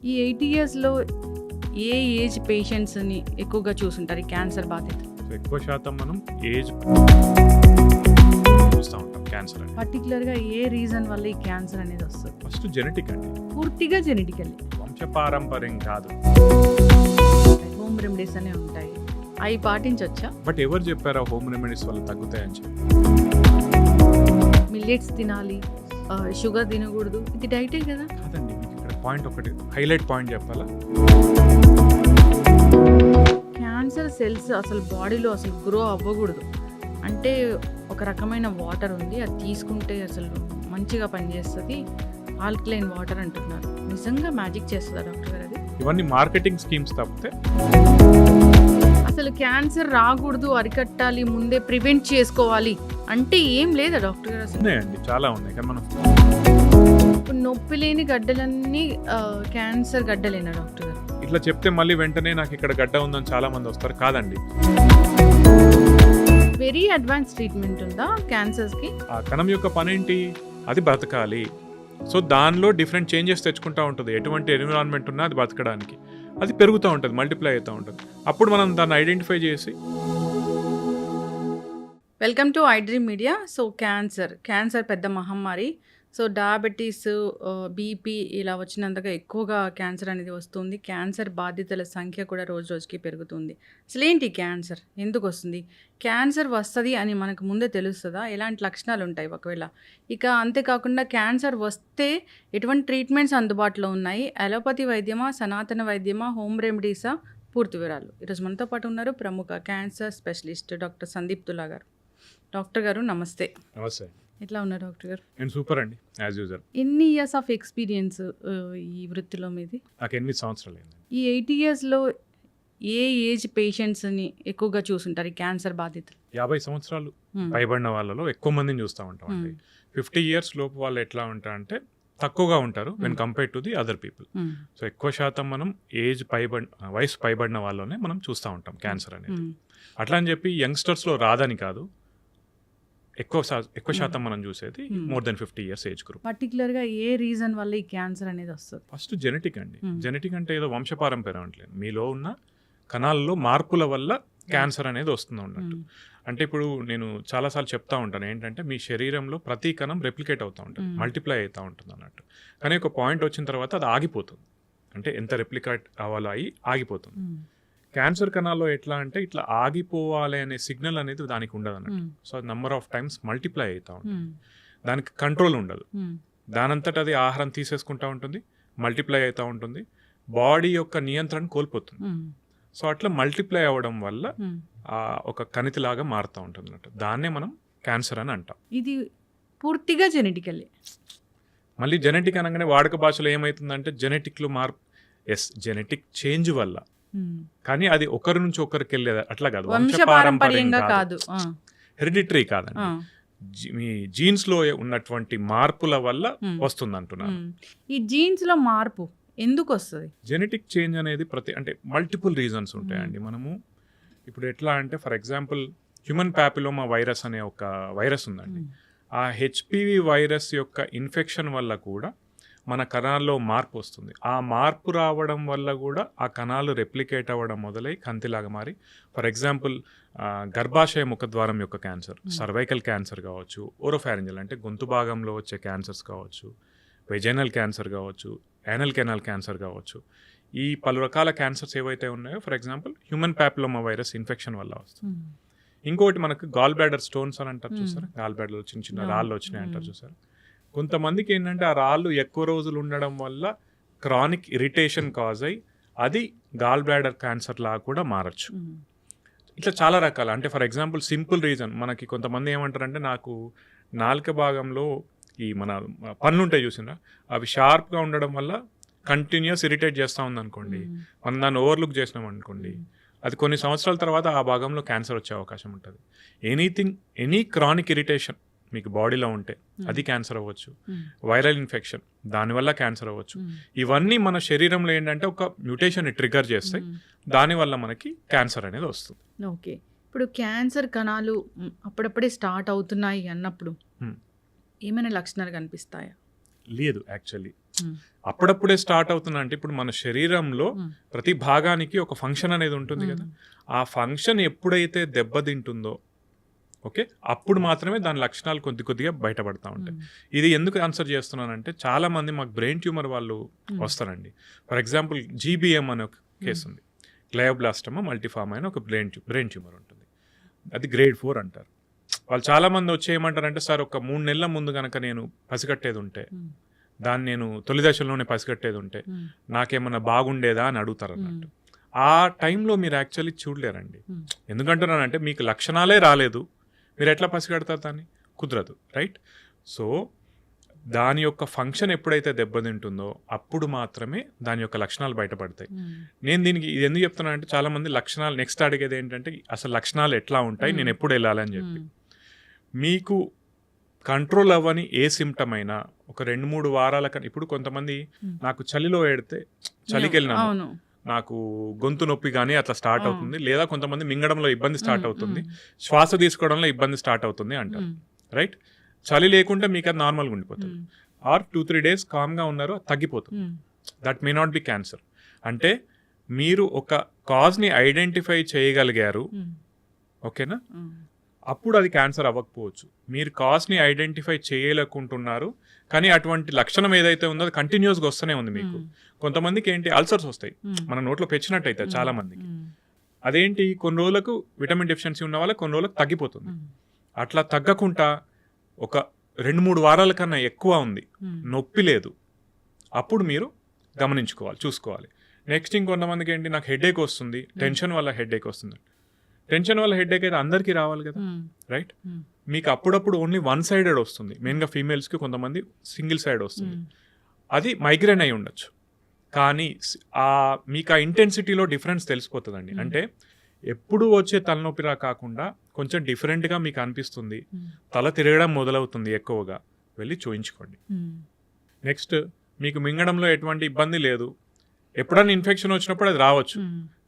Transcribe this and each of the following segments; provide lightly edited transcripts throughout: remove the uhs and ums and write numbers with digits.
ఈ 80 ఇయర్స్‌లో ఏ ఏజ్ పేషెంట్స్‌ని ఎక్కువగా చూసుంటారు ఈ క్యాన్సర్ బాధితులు? సో ఎక్కువ శాతం మనం ఏజ్ చూస్తూ ఉంటాం క్యాన్సర్ అని. పర్టిక్యులర్‌గా ఏ రీజన్ వల్ల ఈ క్యాన్సర్ అనేది వస్తది? ఫస్ట్ జెనెటిక్ అండి, పూర్తిగా జెనెటికల్లీ. వంశపారంపర్యం కాదు. హోమ్ రెమెడీస్ అనేవి ఉంటాయి. అవి పాటించొచ్చా? బట్ ఎవరు చెప్పారా హోమ్ రెమెడీస్ వల్ల తగ్గుతాయని చెప్పి? మిల్లెట్స్ తినాలి, షుగర్ తినకూడదు, ఇది డైటే కదా? కాదండి, మీకు ఇక్కడ పాయింట్ ఒకటి హైలైట్ పాయింట్ చెప్పాలా? క్యాన్సర్ సెల్స్ అసలు బాడీలో అసలు గ్రో అవ్వకూడదు అంటే ఒక రకమైన వాటర్ ఉంది, అది తీసుకుంటే అసలు మంచిగా పనిచేస్తుంది. ఆల్కలైన్ వాటర్ అంటున్నారు. నిజంగా మ్యాజిక్ చేస్తుందా డాక్టర్ గారు అది? ఇవన్నీ మార్కెటింగ్ స్కీమ్స్ తప్పితే అసలు క్యాన్సర్ రాకూడదు, అరికట్టాలి, ముందే ప్రివెంట్ చేసుకోవాలి అంటే ఏం లేదా డాక్టర్ గారు? అసలు ఉన్నాయండి, చాలా ఉన్నాయి. కానీ మనం ఇప్పుడు నొప్పి లేని గడ్డలన్నీ క్యాన్సర్ గడ్డలేనా డాక్టర్ గారు? ఇట్లా చెప్తే మళ్ళీ వెంటనే నాకు ఇక్కడ గడ్డ ఉందని చాలా మంది వస్తారు. కాదండి, వెరీ అడ్వాన్స్ ట్రీట్మెంట్ ఉందా క్యాన్సర్స్కి? ఆ కణం యొక్క పని ఏంటి? అది బతకాలి. సో దానిలో డిఫరెంట్ చేంజెస్ తెచ్చుకుంటూ ఉంటుంది. ఎటువంటి ఎన్విరాన్మెంట్ ఉన్నా అది బతకడానికి అది పెరుగుతూ ఉంటుంది, మల్టిప్లై అవుతూ ఉంటుంది. అప్పుడు మనం దాన్ని ఐడెంటిఫై చేసి welcome to iDream media. So cancer పెద్ద మహమ్మారి. సో డయాబెటీస్, బీపీ ఇలా వచ్చినంతగా ఎక్కువగా క్యాన్సర్ అనేది వస్తుంది. క్యాన్సర్ బాధితుల సంఖ్య కూడా రోజు రోజుకి పెరుగుతుంది. అసలు ఏంటి క్యాన్సర్, ఎందుకు వస్తుంది? క్యాన్సర్ వస్తుంది అని మనకు ముందే తెలుస్తుందా? ఎలాంటి లక్షణాలు ఉంటాయి ఒకవేళ? ఇక అంతేకాకుండా క్యాన్సర్ వస్తే ఎటువంటి ట్రీట్మెంట్స్ అందుబాటులో ఉన్నాయి? అలోపతి వైద్యమా, సనాతన వైద్యమా, హోమ్ రెమెడీసా? పూర్తి వివరాలు ఈరోజు మనతో పాటు ఉన్నారు ప్రముఖ క్యాన్సర్ స్పెషలిస్ట్ డాక్టర్ సందీప్ తులా గారు. డాక్టర్ గారు నమస్తే. నమస్తే. ఎట్లా ఉన్నారు డాక్టర్ గారు? నేను సూపర్ అండి, యాజ్ యూజువల్. ఎన్ని ఇయర్స్ ఆఫ్ ఎక్స్పీరియన్స్ ఈ వృత్తిలో మీది? నాకు 8 సంవత్సరాలు అయింది. ఈ 80 ఇయర్స్‌లో ఏ ఏజ్ పేషెంట్స్‌ని ఎక్కువగా చూసుంటారు ఈ క్యాన్సర్ బాధితులు? 50 సంవత్సరాలు పైబడిన వాళ్ళలో ఎక్కువ మందిని చూస్తూ ఉంటాం అండి. 50 ఇయర్స్ లోపు వాళ్ళు ఎట్లా ఉంటారంటే తక్కువగా ఉంటారు when compare to the other people. So ఎక్కువ శాతం మనం వయసు పైబడిన వాళ్ళనే మనం చూస్తూ ఉంటాం క్యాన్సర్ అనేది. అట్లా అని చెప్పి యంగ్స్టర్స్లో రాదని కాదు, ఎక్కువ శాతం మనం చూసేది more than 50 years age group. పర్టికులర్గా ఏ రీజన్ వల్ల ఈ క్యాన్సర్ అనేది వస్తుంది? ఫస్ట్ జెనెటిక్ అండి. జెనెటిక్ అంటే ఏదో వంశపారంపర్యం అంటలేదు, మీలో ఉన్న కణాల్లో మార్పుల వల్ల క్యాన్సర్ అనేది వస్తుంది ఉన్నట్టు. అంటే ఇప్పుడు నేను చాలాసార్లు చెప్తా ఉంటాను ఏంటంటే మీ శరీరంలో ప్రతి కణం రెప్లికేట్ అవుతూ ఉంటుంది, మల్టిప్లై అవుతూ ఉంటుంది అన్నట్టు. కానీ ఒక పాయింట్ వచ్చిన తర్వాత అది ఆగిపోతుంది. అంటే ఎంత రెప్లికేట్ అవ్వాలో అయి ఆగిపోతుంది. క్యాన్సర్ కణాల్లో ఎట్లా అంటే ఇట్లా ఆగిపోవాలి అనే సిగ్నల్ అనేది దానికి ఉండదు అన్నట్టు. సో అది నెంబర్ ఆఫ్ టైమ్స్ మల్టిప్లై అవుతూ ఉంటుంది. దానికి కంట్రోల్ ఉండదు. దానంతట అది ఆహారం తీసేసుకుంటూ ఉంటుంది, మల్టిప్లై అవుతూ ఉంటుంది, బాడీ యొక్క నియంత్రణ కోల్పోతుంది. సో అట్లా మల్టిప్లై అవ్వడం వల్ల ఒక కణితిలాగా మారుతూ ఉంటుంది అన్నట్టు. దాన్నే మనం క్యాన్సర్ అని అంటాం. ఇది పూర్తిగా జెనెటికల్లీ. మళ్ళీ జెనెటిక్ అనగానే వాడుక భాషలో ఏమవుతుందంటే జెనెటిక్లో మార్పు, జెనెటిక్ చేంజ్ వల్ల. కానీ అది ఒకరి నుంచి ఒకరికి వెళ్ళేది అట్లా కాదు, వంశపారంపర్యంగా కాదు, హెరిడిటరీ కాదండి. మీ జీన్స్ లో ఉన్నటువంటి మార్పుల వల్ల వస్తుంది అంటున్నాను. ఈ జీన్స్ లో మార్పు ఎందుకు వస్తుంది? జెనెటిక్ చేంజ్ అనేది అంటే మల్టిపుల్ రీజన్స్ ఉంటాయండి. మనము ఇప్పుడు ఎట్లా అంటే for example human papilloma virus అనే ఒక వైరస్ ఉందండి. ఆ హెచ్పివి వైరస్ యొక్క ఇన్ఫెక్షన్ వల్ల కూడా మన కణాల్లో మార్పు వస్తుంది. ఆ మార్పు రావడం వల్ల కూడా ఆ కణాలు రెప్లికేట్ అవ్వడం మొదలై కంతిలాగా మారి, ఫర్ ఎగ్జాంపుల్ గర్భాశయ ముఖద్వారం యొక్క క్యాన్సర్, సర్వైకల్ క్యాన్సర్ కావచ్చు, ఓరోఫారింజల్ అంటే గొంతు భాగంలో వచ్చే క్యాన్సర్స్ కావచ్చు, వెజైనల్ క్యాన్సర్ కావచ్చు, యానల్ కెనాల్ క్యాన్సర్ కావచ్చు. ఈ పలు రకాల క్యాన్సర్స్ ఏవైతే ఉన్నాయో for example human papilloma virus infection వల్ల వస్తుంది. ఇంకోటి మనకు గాల్ బ్లాడర్ స్టోన్స్ అని అంటారు చూసారా, గాల్ బ్లాడర్లో చిన్న చిన్న రాళ్ళు వచ్చినాయి అంటారు చూసారా. కొంతమందికి ఏంటంటే ఆ రాళ్ళు ఎక్కువ రోజులు ఉండడం వల్ల క్రానిక్ ఇరిటేషన్ కాజ్ అయ్యి అది గాల్ బ్లాడర్ క్యాన్సర్ లాగా కూడా మారచ్చు. ఇట్లా చాలా రకాల, అంటే ఫర్ ఎగ్జాంపుల్ సింపుల్ రీజన్ మనకి కొంతమంది ఏమంటారంటే నాకు నాలుక భాగంలో ఈ మన పన్ను ఉంటాయి చూసినా అవి షార్ప్గా ఉండడం వల్ల కంటిన్యూస్ ఇరిటేట్ చేస్తూ ఉంది అనుకోండి, మనం దాన్ని ఓవర్లుక్ చేసినాం అనుకోండి, అది కొన్ని సంవత్సరాల తర్వాత ఆ భాగంలో క్యాన్సర్ వచ్చే అవకాశం ఉంటుంది. ఎనీ క్రానిక్ ఇరిటేషన్ మీకు బాడీలో ఉంటే అది క్యాన్సర్ అవ్వచ్చు, వైరల్ ఇన్ఫెక్షన్ దానివల్ల క్యాన్సర్ అవ్వచ్చు. ఇవన్నీ మన శరీరంలో ఏంటంటే ఒక మ్యూటేషన్ని ట్రిగర్ చేస్తాయి, దానివల్ల మనకి క్యాన్సర్ అనేది వస్తుంది. ఓకే, ఇప్పుడు క్యాన్సర్ కణాలు అప్పుడప్పుడే స్టార్ట్ అవుతున్నాయి అన్నప్పుడు ఏమైనా లక్షణాలు కనిపిస్తాయా? లేదు యాక్చువల్లీ. అప్పుడప్పుడే స్టార్ట్ అవుతున్నా అంటే ఇప్పుడు మన శరీరంలో ప్రతి భాగానికి ఒక ఫంక్షన్ అనేది ఉంటుంది కదా. ఆ ఫంక్షన్ ఎప్పుడైతే దెబ్బతింటుందో ఓకే అప్పుడు మాత్రమే దాని లక్షణాలు కొద్దిగా బయటపడతా ఉంటాయి. ఇది ఎందుకు ఆన్సర్ చేస్తున్నానంటే చాలా మంది మాకు బ్రెయిన్ ట్యూమర్ వాళ్ళు వస్తారండి. ఫర్ ఎగ్జాంపుల్ జీబీఎం అనే ఒక కేసు ఉంది. గ్లయోబ్లాస్టమా మల్టీఫార్మ్ అయిన ఒక బ్రెయిన్ ట్యూమర్ ఉంటుంది. అది గ్రేడ్ 4 అంటారు. వాళ్ళు చాలా మంది వచ్చి ఏమంటారంటే సార్ ఒక 3 నెలల ముందు కనుక నేను పసిగట్టేది ఉంటే దాన్ని నేను తొలి దశలోనే పసిగట్టేది ఉంటే నాకేమన్నా బాగుండేదా అని అడుగుతారు అన్నట్టు. ఆ టైంలో మీరు యాక్చువల్లీ చూడలేరండి. ఎందుకంటున్నానంటే మీకు లక్షణాలే రాలేదు, మీరు ఎట్లా పసిగడతారు దాన్ని? కుదరదు, రైట్? సో దాని యొక్క ఫంక్షన్ ఎప్పుడైతే దెబ్బతింటుందో అప్పుడు మాత్రమే దాని యొక్క లక్షణాలు బయటపడతాయి. నేను దీనికి ఇది ఎందుకు చెప్తున్నానంటే చాలా మంది లక్షణాలు నెక్స్ట్ అడిగేది ఏంటంటే అసలు లక్షణాలు ఎట్లా ఉంటాయి, నేను ఎప్పుడు వెళ్ళాలని చెప్పి. మీకు కంట్రోల్ అవ్వని ఏ సిమ్టమ్ అయినా ఒక 2-3 వారాల కన్నా, ఇప్పుడు కొంతమంది నాకు చలిలో ఏడితే చలికి వెళ్ళినాను నాకు గొంతు నొప్పి కానీ అట్లా స్టార్ట్ అవుతుంది, లేదా కొంతమంది మింగడంలో ఇబ్బంది స్టార్ట్ అవుతుంది, శ్వాస తీసుకోవడంలో ఇబ్బంది స్టార్ట్ అవుతుంది అంటారు, రైట్? చలి లేకుంటే మీకు అది నార్మల్గా ఉండిపోతుంది. ఆర్ 2-3 days కామ్గా ఉన్నారు, అది తగ్గిపోతుంది. That may not be cancer. అంటే మీరు ఒక కాజ్ని ఐడెంటిఫై చేయగలిగారు, ఓకేనా? అప్పుడు అది క్యాన్సర్ అవ్వకపోవచ్చు. మీరు కాజ్ని ఐడెంటిఫై చేయలేకుంటున్నారు, కానీ అటువంటి లక్షణం ఏదైతే ఉందో అది కంటిన్యూస్గా వస్తూనే ఉంది మీకు. కొంతమందికి ఏంటి అల్సర్స్ వస్తాయి, మన నోట్లో పెచ్చినట్టయితే చాలా మందికి. అదేంటి కొన్ని రోజులకు విటమిన్ డెఫిషియన్సీ ఉన్న వాళ్ళకి కొన్ని రోజులకు తగ్గిపోతుంది. అట్లా తగ్గకుండా ఒక 2-3 వారాల కన్నా ఎక్కువ ఉంది, నొప్పి లేదు, అప్పుడు మీరు గమనించుకోవాలి, చూసుకోవాలి. నెక్స్ట్ ఇంకొంతమందికి ఏంటి నాకు హెడేక్ వస్తుంది, టెన్షన్ వల్ల హెడేక్ వస్తుంది. టెన్షన్ వల్ల హెడేక్ అయితే అందరికీ రావాలి కదా, రైట్? మీకు అప్పుడప్పుడు ఓన్లీ 1 sided వస్తుంది, మెయిన్గా ఫీమేల్స్కి కొంతమంది సింగిల్ సైడ్ వస్తుంది. అది మైగ్రేన్ అయి ఉండొచ్చు, కానీ మీకు ఆ ఇంటెన్సిటీలో డిఫరెన్స్ తెలిసిపోతుందండి. అంటే ఎప్పుడు వచ్చే తలనొప్పిరా కాకుండా కొంచెం డిఫరెంట్గా మీకు అనిపిస్తుంది, తల తిరగడం మొదలవుతుంది ఎక్కువగా, వెళ్ళి చూయించుకోండి. నెక్స్ట్ మీకు మింగడంలో ఎటువంటి ఇబ్బంది లేదు, ఎప్పుడైనా ఇన్ఫెక్షన్ వచ్చినప్పుడు అది రావచ్చు.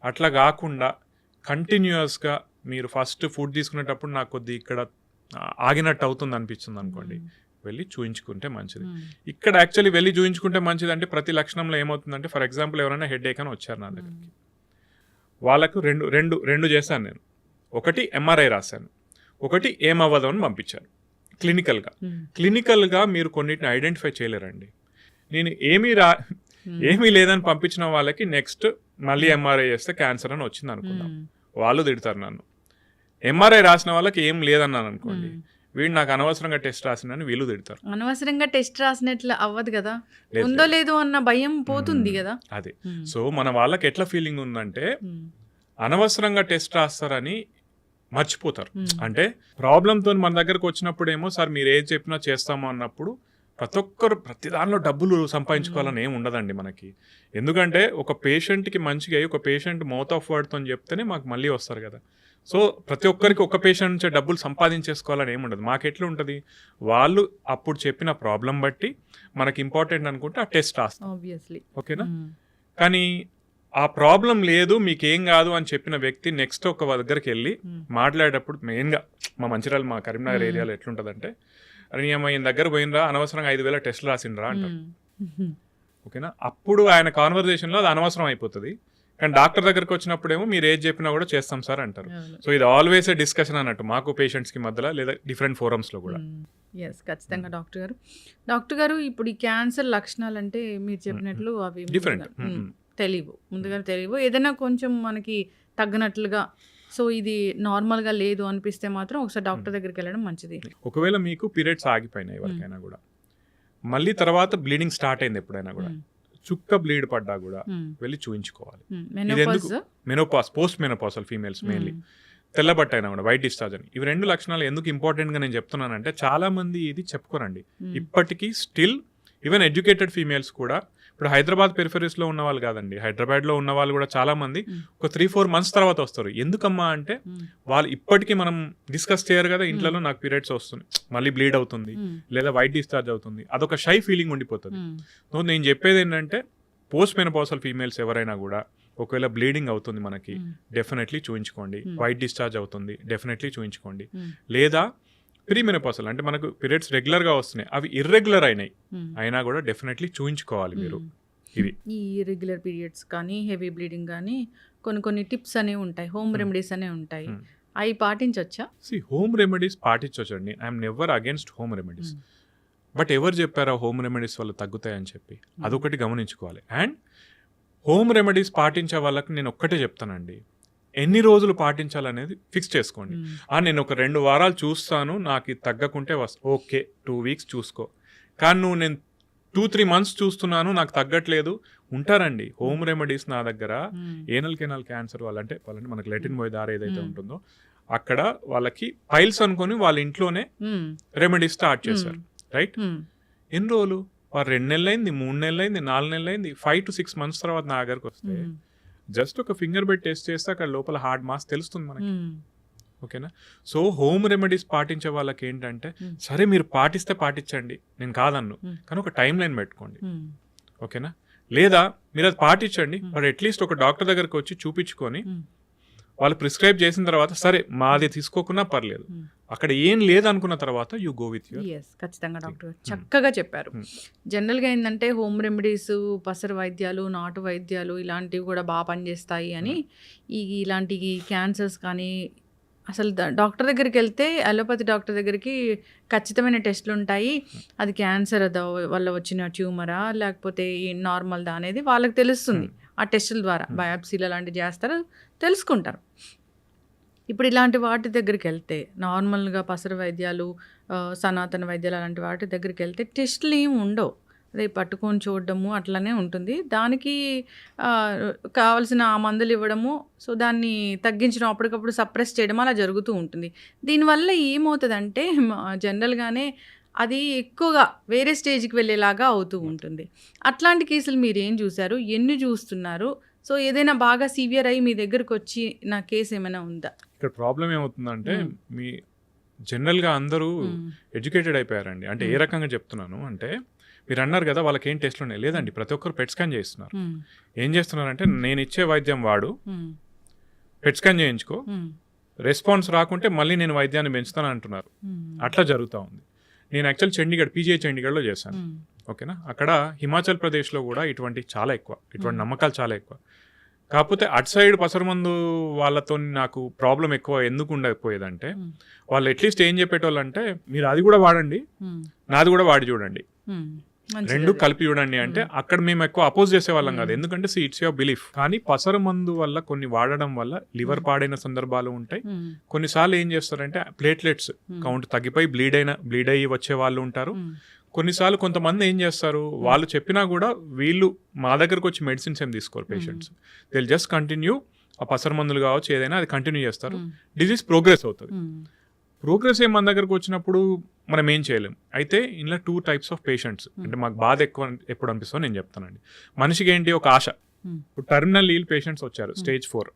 అట్లా కాకుండా కంటిన్యూస్గా మీరు ఫస్ట్ ఫుడ్ తీసుకునేటప్పుడు నాకు కొద్ది ఇక్కడ ఆగినట్టు అవుతుంది అనిపిస్తుంది అనుకోండి, వెళ్ళి చూయించుకుంటే మంచిది. ఇక్కడ యాక్చువల్లీ వెళ్ళి చూయించుకుంటే మంచిది. అంటే ప్రతి లక్షణంలో ఏమవుతుందంటే ఫర్ ఎగ్జాంపుల్ ఎవరైనా హెడేక్ అని వచ్చారు నా దగ్గరికి, వాళ్ళకు రెండు చేశాను నేను. ఒకటి ఎంఆర్ఐ రాశాను, ఒకటి ఏమవ్వదు అని పంపించాను. క్లినికల్గా మీరు కొన్నిటిని ఐడెంటిఫై చేయలేరండి. నేను ఏమీ లేదని పంపించిన వాళ్ళకి నెక్స్ట్ మళ్ళీ ఎంఆర్ఐ చేస్తే క్యాన్సర్ అని వచ్చింది అనుకుందాం, వాళ్ళు తిడతారు నన్ను. ఎంఆర్ఐ రాసిన వాళ్ళకి ఏం లేదన్నాను అనుకోండి, వీడు నాకు అనవసరంగా టెస్ట్ రాసినని వీళ్ళు తిడతారు. అనవసరంగా టెస్ట్ రాసినట్లు అవ్వదు కదా, ఉందో లేదో అన్న భయం పోతుంది కదా. అదే. సో మన వాళ్ళకి ఎట్లా ఫీలింగ్ ఉందంటే అనవసరంగా టెస్ట్ రాస్తారని మర్చిపోతారు. అంటే ప్రాబ్లంతో మన దగ్గరకు వచ్చినప్పుడు ఏమో సార్ మీరు ఏది చెప్పినా చేస్తాము అన్నప్పుడు ప్రతి దానిలో డబ్బులు సంపాదించుకోవాలని ఏమి ఉండదండి మనకి. ఎందుకంటే ఒక పేషెంట్కి మంచిగా ఒక పేషెంట్ మౌత్ ఆఫ్ వర్డ్తో చెప్తేనే మాకు మళ్ళీ వస్తారు కదా. సో ప్రతి ఒక్కరికి ఒక పేషెంట్ నుంచి డబ్బులు సంపాదించేసుకోవాలని ఏమి ఉండదు. మాకు ఎట్లా ఉంటుంది, వాళ్ళు అప్పుడు చెప్పిన ప్రాబ్లం బట్టి మనకి ఇంపార్టెంట్ అనుకుంటే ఆ టెస్ట్ రాస్తాం, ఓకేనా? కానీ ఆ ప్రాబ్లం లేదు మీకేం కాదు అని చెప్పిన వ్యక్తి నెక్స్ట్ ఒక దగ్గరికి వెళ్ళి మాట్లాడేటప్పుడు మెయిన్గా మా మంచిర్యాల మా కరీంనగర్ ఏరియాలో ఎట్లుంటుందంటే, అని ఈయన దగ్గర పోయినరా అనవసరంగా 5,000 టెస్టులు రాసిండ్రా అంటారు, ఓకేనా? అప్పుడు ఆయన కాన్వర్జేషన్లో అది అనవసరం అయిపోతుంది. కానీ డాక్టర్ దగ్గరకు వచ్చినప్పుడేమో మీరు ఏది చెప్పినా కూడా చేస్తాం సార్ అంటారు. సో ఇది ఆల్వేస్ ఏ డిస్కషన్ అన్నట్టు మాకు పేషెంట్స్కి మధ్యలో, లేదా డిఫరెంట్ ఫోరమ్స్లో కూడా. ఎస్, ఖచ్చితంగా డాక్టర్ గారు ఇప్పుడు ఈ క్యాన్సర్ లక్షణాలు అంటే మీరు చెప్పినట్లు అవి డిఫరెంట్ ముందుగా తెలియవు, ఏదైనా కొంచెం మనకి తగ్గనట్లుగా, సో ఇది నార్మల్గా లేదు అనిపిస్తే మాత్రం ఒకసారి డాక్టర్ దగ్గరికి వెళ్ళడం మంచిది. ఒకవేళ మీకు పీరియడ్స్ ఆగిపోయినాయి ఎవరికైనా కూడా, మళ్ళీ తర్వాత బ్లీడింగ్ స్టార్ట్ అయింది ఎప్పుడైనా కూడా, చుక్క బ్లీడ్ పడ్డా కూడా వెళ్ళి చూయించుకోవాలి. Menopause, post menopausal females mainly, తెల్లబట్ట అయినా కూడా, వైట్ డిశ్చార్జ్ అని, ఇవి 2 లక్షణాలు ఎందుకు ఇంపార్టెంట్గా నేను చెప్తున్నానంటే చాలా మంది ఇది చెప్పుకోరండి ఇప్పటికీ. స్టిల్ ఈవెన్ ఎడ్యుకేటెడ్ ఫీమేల్స్ కూడా, ఇప్పుడు హైదరాబాద్ పెరిఫరీస్లో ఉన్న వాళ్ళు కాదండి, హైదరాబాద్లో ఉన్న వాళ్ళు కూడా చాలా మంది ఒక 3-4 months తర్వాత వస్తారు. ఎందుకమ్మా అంటే వాళ్ళు ఇప్పటికీ మనం డిస్కస్ చేయరు కదా ఇంట్లో, నాకు పీరియడ్స్ వస్తుంది, మళ్ళీ బ్లీడ్ అవుతుంది, లేదా వైట్ డిశ్చార్జ్ అవుతుంది, అదొక షై ఫీలింగ్ ఉండిపోతుంది. సో నేను చెప్పేది ఏంటంటే పోస్ట్ మెనోపాసల్ ఫీమేల్స్ ఎవరైనా కూడా ఒకవేళ బ్లీడింగ్ అవుతుంది మనకి, డెఫినెట్లీ చూయించుకోండి. వైట్ డిశ్చార్జ్ అవుతుంది, డెఫినెట్లీ చూయించుకోండి. లేదా ప్రీమెనోపాసల్ అంటే మనకు పీరియడ్స్ రెగ్యులర్గా వస్తున్నాయి, అవి ఇర్రెగ్యులర్ అయినా కూడా డెఫినెట్లీ చూయించుకోవాలి మీరు. ఇవి ఈ ఇర్రెగ్యులర్ పీరియడ్స్ కానీ హెవీ బ్లీడింగ్ కానీ కొన్ని టిప్స్ అనేవి ఉంటాయి, హోమ్ రెమెడీస్ అనేవి ఉంటాయి, అవి పాటించవచ్చా? హోమ్ రెమెడీస్ పాటించవచ్చండి. I'm never against home remedies. But ఎవరు చెప్పారా హోమ్ రెమెడీస్ వల్ల తగ్గుతాయని చెప్పి? అదొకటి గమనించుకోవాలి. అండ్ హోమ్ రెమెడీస్ పాటించే వాళ్ళకి నేను ఒక్కటే చెప్తానండి, ఎన్ని రోజులు పాటించాలనేది ఫిక్స్ చేసుకోండి. నేను ఒక 2 వారాలు చూస్తాను, నాకు ఇది తగ్గకుంటే ఓకే 2 వీక్స్ చూసుకో. కానీ నేను 2-3 మంత్స్ చూస్తున్నాను, నాకు తగ్గట్లేదు ఉంటారండి. హోమ్ రెమెడీస్ నా దగ్గర ఏనల్ కెనాల్ క్యాన్సర్ వాళ్ళంటే మనకి లెటిన్ పోయే దారి ఏదైతే ఉంటుందో అక్కడ వాళ్ళకి పైల్స్ అనుకొని వాళ్ళ ఇంట్లోనే రెమెడీస్ స్టార్ట్ చేశారు. రైట్? ఎన్ని రోజులు? 2 నెలలైంది, 3 నెలలైంది, 4 నెలలైంది, 5 to 6 months తర్వాత నా దగ్గరకు వస్తే జస్ట్ ఒక ఫింగర్ పెట్టి టెస్ట్ చేస్తే అక్కడ లోపల హార్డ్ మాస్ తెలుస్తుంది మనకి. ఓకేనా? సో హోమ్ రెమెడీస్ పాటించే వాళ్ళకి ఏంటంటే, సరే మీరు పాటిస్తే పాటించండి, నేను కాదన్ను, కానీ ఒక టైం లైన్ పెట్టుకోండి. ఓకేనా? లేదా మీరు అది పాటించండి, బట్ అట్లీస్ట్ ఒక డాక్టర్ దగ్గరకు వచ్చి చూపించుకొని వాళ్ళు ప్రిస్క్రైబ్ చేసిన తర్వాత సరే మాది తీసుకోకున్నా పర్లేదు, అక్కడ ఏం లేదనుకున్న తర్వాత యూ గో విత్ యూర్. ఖచ్చితంగా డాక్టర్ చక్కగా చెప్పారు. జనరల్గా ఏంటంటే హోమ్ రెమెడీస్, పసరు వైద్యాలు, నాటు వైద్యాలు ఇలాంటివి కూడా బాగా పనిచేస్తాయి అని, ఇలాంటి క్యాన్సర్స్ కానీ అసలు డాక్టర్ దగ్గరికి వెళ్తే అలోపతి డాక్టర్ దగ్గరికి ఖచ్చితమైన టెస్టులు ఉంటాయి, అది క్యాన్సర్ వల్ల వచ్చిన ట్యూమరా లేకపోతే నార్మల్దా అనేది వాళ్ళకి తెలుస్తుంది. ఆ టెస్టుల ద్వారా బయాప్సీలు అలాంటివి చేస్తారు, తెలుసుకుంటారు. ఇప్పుడు ఇలాంటి వాటి దగ్గరికి వెళ్తే నార్మల్గా పసరు వైద్యాలు, సనాతన వైద్యాలు అలాంటి వాటి దగ్గరికి వెళ్తే టెస్టులు ఏమి ఉండవు, అదే పట్టుకొని చూడడము అట్లనే ఉంటుంది. దానికి కావాల్సిన ఆ మందులు ఇవ్వడము, సో దాన్ని తగ్గించడం, అప్పటికప్పుడు సప్రెస్ చేయడం అలా జరుగుతూ ఉంటుంది. దీనివల్ల ఏమవుతుందంటే జనరల్గానే అది ఎక్కువగా వేరే స్టేజ్కి వెళ్ళేలాగా అవుతూ ఉంటుంది. అట్లాంటి కేసులు మీరు ఏం చూసారు, ఎన్ని చూస్తున్నారు? సో ఏదైనా బాగా సివియర్ అయ్యి మీ దగ్గరకు వచ్చి నా కేసు ఏమైనా ఉందా? ఇక్కడ ప్రాబ్లం ఏమవుతుందంటే, మీ జనరల్గా అందరూ ఎడ్యుకేటెడ్ అయిపోయారండి. అంటే ఏ రకంగా చెప్తున్నాను అంటే, మీరు అన్నారు కదా వాళ్ళకి ఏం టెస్ట్లు ఉన్నాయి, లేదండి ప్రతి ఒక్కరు పెట్ స్కాన్ చేస్తున్నారు. ఏం చేస్తున్నారంటే, నేను ఇచ్చే వైద్యం వాడు, పెట్ స్కాన్ చేయించుకో, రెస్పాన్స్ రాకుంటే మళ్ళీ నేను వైద్యాన్ని పెంచుతాను అంటున్నారు. అట్లా జరుగుతూ ఉంది. నేను యాక్చువల్ చండీగఢ్, పీజీఐ చండీగఢ్లో చేశాను. ఓకేనా? అక్కడ హిమాచల్ ప్రదేశ్లో కూడా ఇటువంటి చాలా ఎక్కువ, ఇటువంటి నమ్మకాలు చాలా ఎక్కువ. కాకపోతే అటు సైడ్ పసరమందు వాళ్ళతో నాకు ప్రాబ్లం ఎక్కువ ఎందుకు ఉండకపోయేదంటే, వాళ్ళు అట్లీస్ట్ ఏం చెప్పేటోళ్ళు అంటే, మీరు అది కూడా వాడండి, నాది కూడా వాడి చూడండి, 2 కలిపి చూడండి అంటే, అక్కడ మేము ఎక్కువ అపోజ్ చేసేవాళ్ళం కాదు. ఎందుకంటే ఇట్స్ యువర్ బిలీఫ్. కానీ పసరమందు వల్ల కొన్ని వాడడం వల్ల లివర్ పాడైన సందర్భాలు ఉంటాయి. కొన్నిసార్లు ఏం చేస్తారంటే ప్లేట్లెట్స్ కౌంట్ తగ్గిపోయి బ్లీడ్ అయ్యి వచ్చే వాళ్ళు ఉంటారు. కొన్నిసార్లు కొంతమంది ఏం చేస్తారు, వాళ్ళు చెప్పినా కూడా వీళ్ళు మా దగ్గరకు వచ్చి మెడిసిన్స్ ఏం తీసుకోరు పేషెంట్స్, దే జస్ట్ కంటిన్యూ ఆ పసర మందులు కావచ్చు ఏదైనా అది కంటిన్యూ చేస్తారు. డిజీజ్ ప్రోగ్రెస్ అవుతుంది. ప్రోగ్రెస్ మన దగ్గరకు వచ్చినప్పుడు మనం ఏం చేయలేం. అయితే ఇందులో 2 types ఆఫ్ పేషెంట్స్, అంటే మాకు బాధ ఎక్కువ ఎప్పుడు అనిపిస్తుందో నేను చెప్తానండి. మనిషికి ఏంటి ఒక ఆశ. ఇప్పుడు టర్మినల్ ఇల్ పేషెంట్స్ వచ్చారు, స్టేజ్ 4.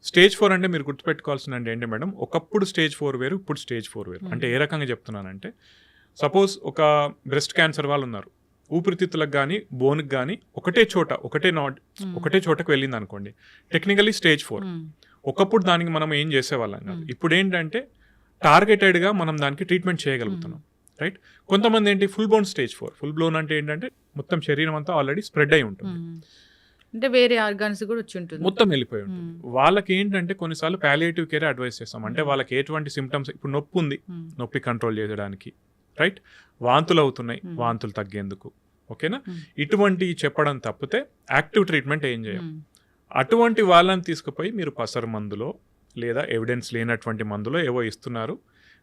స్టేజ్ 4 అంటే మీరు గుర్తుపెట్టుకోవాల్సింది ఏంటి మేడం, ఒకప్పుడు స్టేజ్ 4 వేరు, ఇప్పుడు స్టేజ్ 4 వేరు. అంటే ఏ రకంగా చెప్తున్నానంటే, సపోజ్ ఒక బ్రెస్ట్ క్యాన్సర్ వాళ్ళు ఉన్నారు, ఊపిరితిత్తులకు కానీ బోన్కి కానీ ఒకటే చోటకు వెళ్ళింది అనుకోండి, టెక్నికలీ స్టేజ్ 4. ఒకప్పుడు దానికి మనం ఏం చేసేవాళ్ళం కాదు. ఇప్పుడు ఏంటంటే టార్గెటెడ్గా మనం దానికి ట్రీట్మెంట్ చేయగలుగుతున్నాం. రైట్? కొంతమంది ఏంటి full bone stage 4. Full blown అంటే ఏంటంటే మొత్తం శరీరం అంతా ఆల్రెడీ స్ప్రెడ్ అయి ఉంటుంది, అంటే వేరే ఆర్గాన్స్ కూడా వచ్చి ఉంటుంది, మొత్తం వెళ్ళిపోయి ఉంటుంది. వాళ్ళకి ఏంటంటే కొన్నిసార్లు పాలియేటివ్ కేర్ అడ్వైస్ చేస్తాం. అంటే వాళ్ళకి ఎటువంటి సిమ్టమ్స్, ఇప్పుడు నొప్పి ఉంది, నొప్పి కంట్రోల్ చేయడానికి, రైట్, వాంతులు అవుతున్నాయి, వాంతులు తగ్గేందుకు, ఓకేనా, ఇటువంటి చెప్పడం తప్పితే యాక్టివ్ ట్రీట్మెంట్ ఏం చేయం. అటువంటి వాళ్ళని తీసుకుపోయి మీరు పసరు మందులో లేదా ఎవిడెన్స్ లేనటువంటి మందులో ఏవో ఇస్తున్నారు,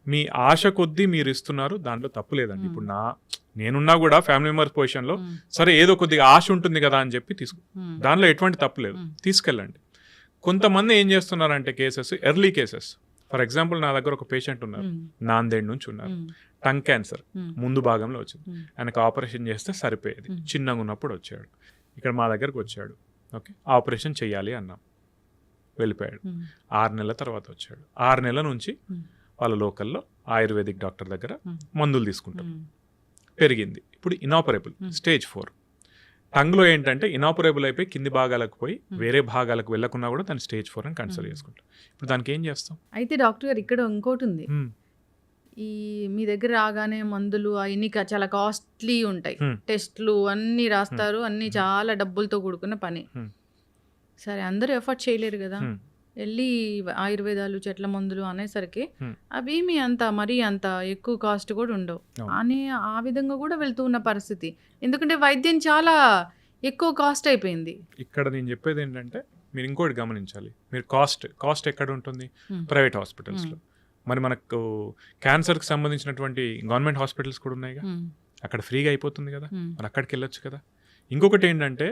మీ ఆశ కొద్దీ మీరు ఇస్తున్నారు, దాంట్లో తప్పు లేదండి. ఇప్పుడు నేనున్నా కూడా ఫ్యామిలీ మెంబర్స్ పొజిషన్లో సరే ఏదో కొద్దిగా ఆశ ఉంటుంది కదా అని చెప్పి దానిలో ఎటువంటి తప్పు లేదు, తీసుకెళ్ళండి. కొంతమంది ఏం చేస్తున్నారంటే cases, early cases, for example నా దగ్గర ఒక పేషెంట్ ఉన్నారు, నాందేడ్ నుంచి ఉన్నారు, టంగ్ క్యాన్సర్ ముందు భాగంలో వచ్చింది, ఆయనకు ఆపరేషన్ చేస్తే సరిపోయేది, చిన్నగా ఉన్నప్పుడు వచ్చాడు, ఇక్కడ మా దగ్గరకు వచ్చాడు, ఓకే ఆపరేషన్ చెయ్యాలి అన్నాం, వెళ్ళిపోయాడు. 6 నెలల తర్వాత వచ్చాడు. 6 నెలల నుంచి వాళ్ళ లోకల్లో ఆయుర్వేదిక్ డాక్టర్ దగ్గర మందులు తీసుకుంటాం, పెరిగింది, ఇప్పుడు ఇనాపరబుల్ స్టేజ్ 4. టంగ్లో ఏంటంటే ఇనాపరబుల్ అయిపోయి కింది భాగాలకు పోయి వేరే భాగాలకు వెళ్ళకున్నా కూడా దాన్ని స్టేజ్ 4 అని కన్సిడర్ చేసుకుంటాం. ఇప్పుడు దానికి ఏం చేస్తాం? అయితే డాక్టర్ గారు ఇక్కడ ఇంకోటి ఉంది, ఈ మీ దగ్గర రాగానే మందులు అయన్నీ చాలా కాస్ట్‌లీ ఉంటాయి. టెస్ట్‌లు అన్నీ రాస్తారు. అన్నీ చాలా డబ్బులతో కూడుకున్న పని. సరే అందరూ ఎఫర్ట్ చేయలేరు గదా! ఎళ్లి ఆయుర్వేదాలు, చెట్ల మందులు అనేసరికి అవేమి మరీ అంత ఎక్కువ కాస్ట్ కూడా ఉండవు. అని ఆ విధంగా కూడా వెళ్తూ ఉన్న పరిస్థితి. ఎందుకంటే వైద్యం చాలా ఎక్కువ కాస్ట్ అయిపోయింది. ఇక్కడ నేను చెప్పేదేంటంటే మీరు ఇంకోటి గమనించాలి. మీరు కాస్ట్ ఎక్కడ ఉంటుంది? ప్రైవేట్ హాస్పిటల్స్‌లో. మరి మనకు క్యాన్సర్‌కి సంబంధించినటువంటి గవర్నమెంట్ హాస్పిటల్స్ కూడా ఉన్నాయిగా. అక్కడ ఫ్రీగా అయిపోతుంది కదా! మరి అక్కడికెళ్ళొచ్చు కదా! ఇంకొకటేంటంటే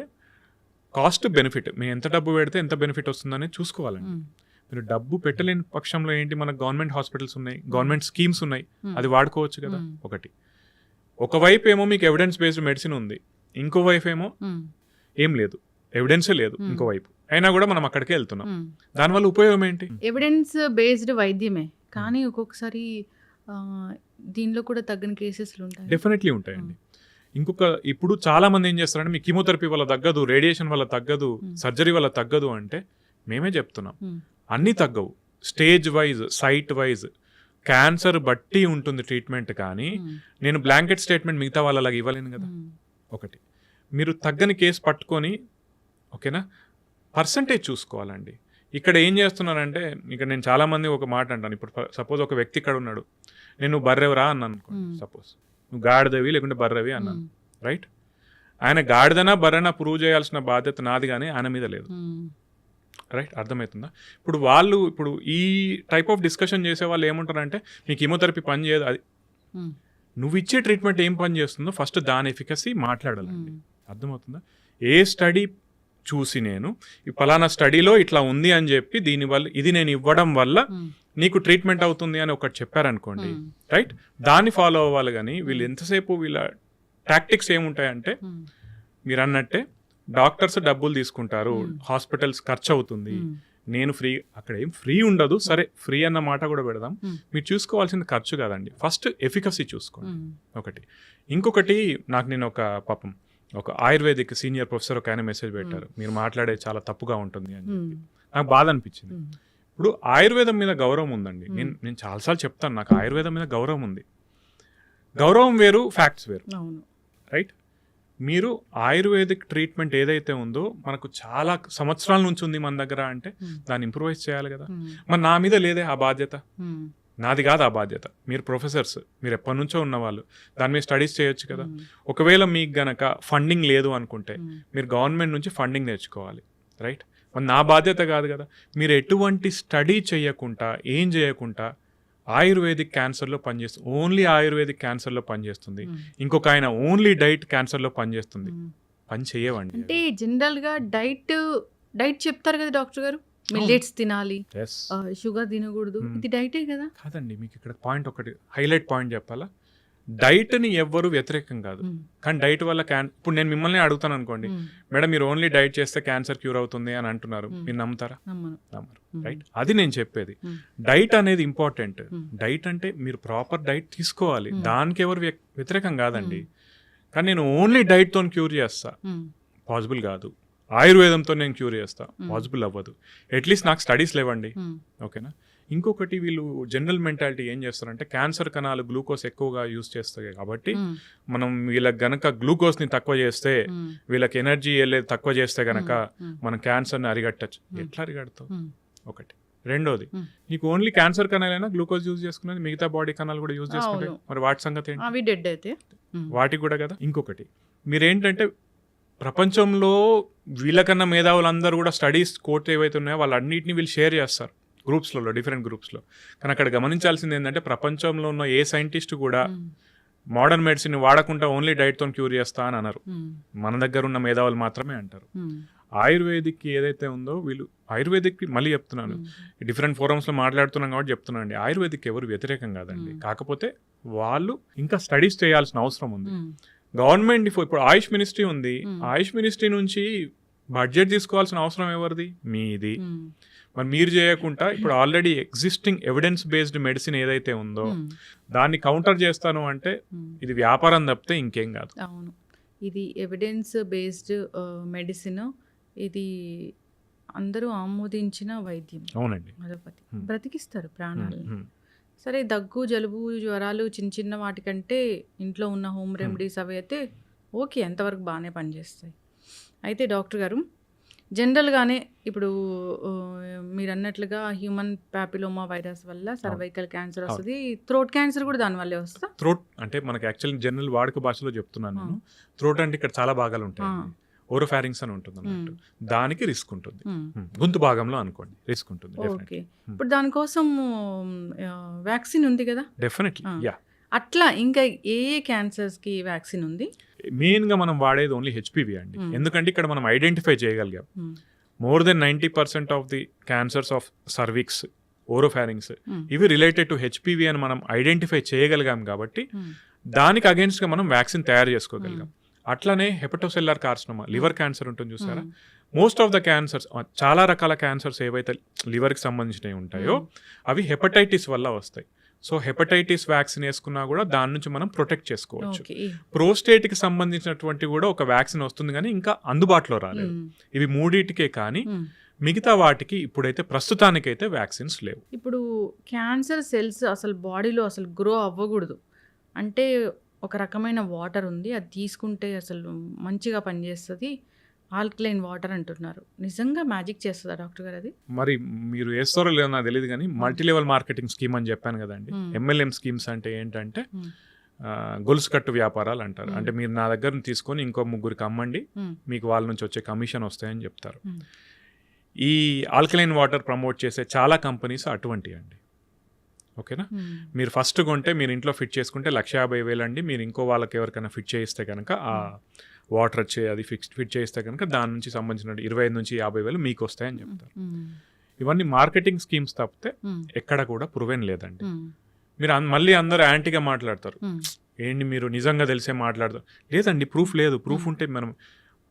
కాస్ట్ బెనిఫిట్. మీరు ఎంత డబ్బు పెడితే ఎంత బెనిఫిట్ వస్తుందనేది చూసుకోవాలండి. మీరు డబ్బు పెట్టలేని పక్షంలో ఏంటి మనకు గవర్నమెంట్ హాస్పిటల్స్ ఉన్నాయి, గవర్నమెంట్ స్కీమ్స్ ఉన్నాయి. అది వాడుకోవచ్చు కదా ఒకటి. ఒకవైపు ఏమో మీకు ఎవిడెన్స్ బేస్డ్ మెడిసిన్ ఉంది. ఇంకో వైపు ఏమో ఏం లేదు. ఎవిడెన్సే లేదు ఇంకోవైపు. అయినా కూడా మనం అక్కడికే వెళ్తున్నాం. దానివల్ల ఉపయోగం ఏంటి? ఎవిడెన్స్ బేస్డ్ వైద్యమే. కానీ ఒక్కొక్కసారి దీనిలో కూడా తగ్గని కేసెస్లు ఉంటాయి. డెఫినెట్లీ ఉంటాయండి. ఇంకొక ఇప్పుడు చాలా మంది ఏం చేస్తారంటే మీ కీమోథెరపీ వల్ల తగ్గదు, రేడియేషన్ వల్ల తగ్గదు, సర్జరీ వల్ల తగ్గదు అంటే మేమే చెప్తున్నాం అన్నీ తగ్గవు. Stage wise, site wise, cancer బట్టి ఉంటుంది ట్రీట్మెంట్. కానీ నేను బ్లాంకెట్ స్టేట్మెంట్ మిగతా వాళ్ళలాగా ఇవ్వలేను కదా. ఒకటి మీరు తగ్గని కేసు పట్టుకొని ఓకేనా పర్సంటేజ్ చూసుకోవాలండి. ఇక్కడ ఏం చేస్తున్నారంటే ఇక్కడ నేను చాలామంది ఒక మాట అంటాను. ఇప్పుడు సపోజ్ ఒక వ్యక్తి ఇక్కడ ఉన్నాడు, నేను బర్రెవరా అన్నాను అనుకోండి. సపోజ్ నువ్వు గాడిదవి లేకుంటే బర్రెవి అన్నాను, రైట్? ఆయన గాడిదనా బర్రెనా ప్రూవ్ చేయాల్సిన బాధ్యత నాది కానీ ఆయన మీద లేదు, రైట్? అర్థమవుతుందా? ఇప్పుడు ఈ టైప్ ఆఫ్ డిస్కషన్ చేసే వాళ్ళు ఏమంటారంటే మీ కీమోథెరపీ పని చేయదు. అది నువ్వు ఇచ్చే ట్రీట్మెంట్ ఏం పని చేస్తుందో ఫస్ట్ దాని ఎఫికసీ మాట్లాడాలండి. అర్థమవుతుందా? ఏ స్టడీ చూసి నేను ఈ పలానా స్టడీలో ఇట్లా ఉంది అని చెప్పి దీనివల్ల ఇది నేను ఇవ్వడం వల్ల నీకు ట్రీట్మెంట్ అవుతుంది అని ఒకటి చెప్పారనుకోండి, రైట్? దాన్ని ఫాలో అవ్వాలి. కానీ వీళ్ళు ఎంతసేపు వీళ్ళ టాక్టిక్స్ ఏముంటాయంటే మీరు అన్నట్టే డాక్టర్స్ డబ్బులు తీసుకుంటారు, హాస్పిటల్స్ ఖర్చు అవుతుంది, నేను ఫ్రీ, అక్కడ ఏం ఫ్రీ ఉండదు. సరే ఫ్రీ అన్న మాట కూడా పెడదాం. మీరు చూసుకోవాల్సింది ఖర్చు కాదండి, ఫస్ట్ ఎఫికసీ చూసుకోండి ఒకటి. ఇంకొకటి నేను ఒక ఆయుర్వేదిక్ సీనియర్ ప్రొఫెసర్ ఒక ఆయన మెసేజ్ పెట్టారు, మీరు మాట్లాడే చాలా తప్పుగా ఉంటుంది అని చెప్పి. నాకు బాధ అనిపించింది. ఇప్పుడు ఆయుర్వేదం మీద గౌరవం ఉందండి. నేను చాలాసార్లు చెప్తాను, నాకు ఆయుర్వేదం మీద గౌరవం ఉంది. గౌరవం వేరు, ఫ్యాక్ట్స్ వేరు, రైట్? మీరు ఆయుర్వేదిక్ ట్రీట్మెంట్ ఏదైతే ఉందో మనకు చాలా సంవత్సరాల నుంచి ఉంది మన దగ్గర అంటే దాన్ని ఇంప్రూవైజ్ చేయాలి కదా. మరి నా మీద లేదే ఆ బాధ్యత, నాది కాదు ఆ బాధ్యత. మీరు ప్రొఫెసర్స్, మీరు ఎప్పటి నుంచో ఉన్నవాళ్ళు, దాని మీద స్టడీస్ చేయొచ్చు కదా. ఒకవేళ మీకు గనక ఫండింగ్ లేదు అనుకుంటే మీరు గవర్నమెంట్ నుంచి ఫండింగ్ తెచ్చుకోవాలి, రైట్? మరి నా బాధ్యత కాదు కదా. మీరు ఎటువంటి స్టడీ చేయకుండా ఏం చేయకుండా ఆయుర్వేదిక్ క్యాన్సర్లో పనిచేస్తుంది, ఓన్లీ ఆయుర్వేదిక్ క్యాన్సర్లో పనిచేస్తుంది, ఇంకొక ఆయన ఓన్లీ డైట్ క్యాన్సర్లో పనిచేస్తుంది, పని చేయవండి. అంటే జనరల్గా డైట్ చెప్తారు కదా డాక్టర్ గారు, మిల్లెట్స్ తినాలి, షుగర్ తినకూడదు, ఇది డైటే కదా. కాదండి, మీకు ఇక్కడ పాయింట్ ఒకటి హైలైట్ పాయింట్ చెప్పాలా. డైట్ని ఎవ్వరు వ్యతిరేకం కాదు, కానీ డైట్ వల్ల ఇప్పుడు నేను మిమ్మల్ని అడుగుతాను అనుకోండి, మేడం మీరు ఓన్లీ డైట్ చేస్తే క్యాన్సర్ క్యూర్ అవుతుంది అని అంటున్నారు, మీరు నమ్ముతారా? నమ్మరు, రైట్? అది నేను చెప్పేది. డైట్ అనేది ఇంపార్టెంట్. డైట్ అంటే మీరు ప్రాపర్ డైట్ తీసుకోవాలి, దానికి ఎవరు వ్యతిరేకం కాదండి. కానీ నేను ఓన్లీ డైట్తో క్యూర్ చేస్తా, పాసిబుల్ కాదు. ఆయుర్వేదంతో నేను క్యూర్ చేస్తా, పాసిబుల్ అవ్వదు. అట్లీస్ట్ నాకు స్టడీస్ లేవండి, ఓకేనా? ఇంకొకటి వీళ్ళు జనరల్ మెంటాలిటీ ఏం చేస్తారంటే క్యాన్సర్ కణాలు గ్లూకోజ్ ఎక్కువగా యూజ్ చేస్తాయి కాబట్టి మనం వీళ్ళకి గనక గ్లూకోజ్ని తక్కువ చేస్తే, వీళ్ళకి ఎనర్జీ వెళ్ళేది తక్కువ చేస్తే గనక మనం క్యాన్సర్ని అరిగట్టచ్చు. ఎట్లా అరిగడతావు? ఒకటి. రెండోది, నీకు ఓన్లీ క్యాన్సర్ కణాలైనా గ్లూకోజ్ యూజ్ చేసుకునేది, మిగతా బాడీ కణాలు కూడా యూజ్ చేసుకుంటే మరి వాటి సంగతి ఏంటి? అవి డెడ్ అయితే వాటికి కూడా కదా. ఇంకొకటి మీరేంటంటే ప్రపంచంలో వీళ్ళకన్నా మేధావులందరూ కూడా స్టడీస్ కోర్టు ఏవైతే ఉన్నాయో వాళ్ళన్నింటినీ వీళ్ళు షేర్ చేస్తారు గ్రూప్స్లలో, డిఫరెంట్ గ్రూప్స్లో. కానీ అక్కడ గమనించాల్సింది ఏంటంటే ప్రపంచంలో ఉన్న ఏ సైంటిస్ట్ కూడా మోడర్న్ మెడిసిన్ వాడకుండా ఓన్లీ డైట్తో క్యూర్ చేస్తా అని అన్నారు. మన దగ్గర ఉన్న మేధావులు మాత్రమే అంటారు. ఆయుర్వేదిక్ ఏదైతే ఉందో వీళ్ళు ఆయుర్వేదిక్ మళ్ళీ చెప్తున్నాను, డిఫరెంట్ ఫోరమ్స్లో మాట్లాడుతున్నాం కాబట్టి చెప్తున్నాను అండి, ఆయుర్వేదిక్ ఎవరు వ్యతిరేకం కాదండి. కాకపోతే వాళ్ళు ఇంకా స్టడీస్ చేయాల్సిన అవసరం ఉంది. గవర్నమెంట్ ఇప్పుడు ఆయుష్ మినిస్ట్రీ ఉంది, ఆయుష్ మినిస్ట్రీ నుంచి బడ్జెట్ తీసుకోవాల్సిన అవసరం ఎవరిది? మీది. మరి మీరు చేయకుండా ఇప్పుడు already existing evidence based medicine ఏదైతే ఉందో దాన్ని కౌంటర్ చేస్తాను అంటే ఇది వ్యాపారం తప్పితే ఇంకేం కాదు. అవును, ఇది ఎవిడెన్స్ బేస్డ్ మెడిసిన్, ఇది అందరూ ఆమోదించిన వైద్యం. అవునండి, అలోపతి బ్రతికిస్తారు ప్రాణాలని. సరే దగ్గు, జలుబు, జ్వరాలు చిన్న చిన్న వాటికంటే ఇంట్లో ఉన్న హోమ్ రెమెడీస్ అవి అయితే ఓకే. ఎంతవరకు బాగానే పనిచేస్తాయి. అయితే డాక్టర్ గారు జనరల్‌గానే ఇప్పుడు మీరన్నట్లుగా హ్యూమన్ పాపిలోమా వైరస్ వల్ల సర్వైకల్ క్యాన్సర్ అవును. వస్తది. థ్రోట్ క్యాన్సర్ కూడా దానివల్లే వస్తదా? థ్రోట్ అంటే మనకి యాక్చువల్లీ జనరల్ వాడుక భాషలో చెప్తున్నాను ఆ! నేను. థ్రోట్ అంటే ఇక్కడ చాలా భాగాలు ఆ! ఉంటాయండి. ఓరోఫారింగ్స్ అని ఉంటుందన్నట్టు. హ్మ్. దానికి రిస్క్ ఉంటుంది. హ్మ్. గొంతు భాగంలో అనుకోండి రిస్క్ ఉంటుంది ఓకే. డెఫినెట్‌లీ. ఇప్పుడు దానికోసం వ్యాక్సిన్ ఉంది కదా! డెఫినెట్‌లీ. ఆ! యాహ్! అట్లా ఇంకా ఏ ఏ క్యాన్సర్స్‌కి వ్యాక్సిన్ ఉంది? మెయిన్‌గా మనం వాడేది ఓన్లీ హెచ్‌పివి అండి. హ్మ్. ఎందుకంటే ఇక్కడ మనం ఐడెంటిఫై చేయగలిగాం. హ్మ్. More than 90% of the cancers of cervix, oropharynx హ్మ్. ఇవి రిలేటెడ్ టు హెచ్‌పివి అని మనం ఐడెంటిఫై చేయగలిగాం కాబట్టి హ్మ్. దానికి అగైన్స్ట్‌గా మనం వ్యాక్సిన్ తయారు హ్మ్. చేసుకోగలిగాం. అట్లనే హెపటోసెల్లార్ కార్సినోమా, హ్మ్. లివర్ క్యాన్సర్ ఉంటుంది చూసారా? హ్మ్. మోస్ట్ ఆఫ్ ద క్యాన్సర్స్ చాలా రకాల క్యాన్సర్స్ ఏవైతే లివర్కి సంబంధించినవి ఉంటాయో హ్మ్. అవి హెపటైటిస్ వల్ల వస్తాయి. సో హెపటైటిస్ వ్యాక్సిన్ వేసుకున్నా కూడా దాని నుంచి మనం ప్రొటెక్ట్ చేసుకోవచ్చు. ఓకే. ప్రోస్టేట్కి సంబంధించినటువంటి కూడా ఒక వ్యాక్సిన్ వస్తుంది కానీ ఇంకా అందుబాటులో రాలేదు. హ్మ్. ఇవి మూడిటికే కానీ హ్మ్. మిగతా వాటికి ఇప్పుడైతే ప్రస్తుతానికైతే వ్యాక్సిన్స్ లేవు. ఇప్పుడు క్యాన్సర్ సెల్స్ అసలు బాడీలో అసలు గ్రో అవ్వకూడదు. అంటే ఒక రకమైన వాటర్ ఉంది. అది తీసుకుంటే అసలు మంచిగా పనిచేస్తది. ఆల్కలైన్ వాటర్ అంటున్నారు. నిజంగా మ్యాజిక్ చేస్తదా డాక్టర్ గారు అది? మరి మీరు వేస్తారో లేదో నాకు తెలియదు కానీ హ్మ్. మల్టీ లెవెల్ మార్కెటింగ్ స్కీమ్ అని చెప్పాను కదండి. హ్మ్. ఎంఎల్ఎం స్కీమ్స్ అంటే ఏంటంటే హ్మ్. గొలుసు కట్టు వ్యాపారాలు అంటారు. హ్మ్. అంటే మీరు నా దగ్గర నుంచి తీసుకొని ఇంకో ముగ్గురికి అమ్మండి, హ్మ్. మీకు వాళ్ళ నుంచి వచ్చే కమిషన్ వస్తాయని చెప్తారు. హ్మ్. ఈ ఆల్కలైన్ వాటర్ ప్రమోట్ చేసే చాలా కంపెనీస్ అటువంటివి అండి. ఓకేనా? హ్మ్. మీరు ఫస్ట్ కొంటే మీరు ఇంట్లో ఫిట్ చేసుకుంటే 1,50,000 అండి. మీరు ఇంకో వాళ్ళకి ఎవరికైనా ఫిట్ చేయిస్తే కనుక ఆ హ్మ్. వాటర్ వచ్చే అది ఫిట్ చేయిస్తే కనుక దాని నుంచి సంబంధించిన 25,000-50,000 మీకు వస్తాయని హ్మ్. చెప్తారు. హ్మ్. ఇవన్నీ మార్కెటింగ్ స్కీమ్స్ తప్పితే హ్మ్. ఎక్కడ కూడా ప్రూవెన్ లేదండి. హ్మ్. మీరు మళ్ళీ అందరూ యాంటీగా మాట్లాడతారు. హ్మ్. ఏంటి మీరు నిజంగా తెలిసే మాట్లాడతారు. లేదండి ప్రూఫ్ లేదు. ప్రూఫ్ హ్మ్. ఉంటే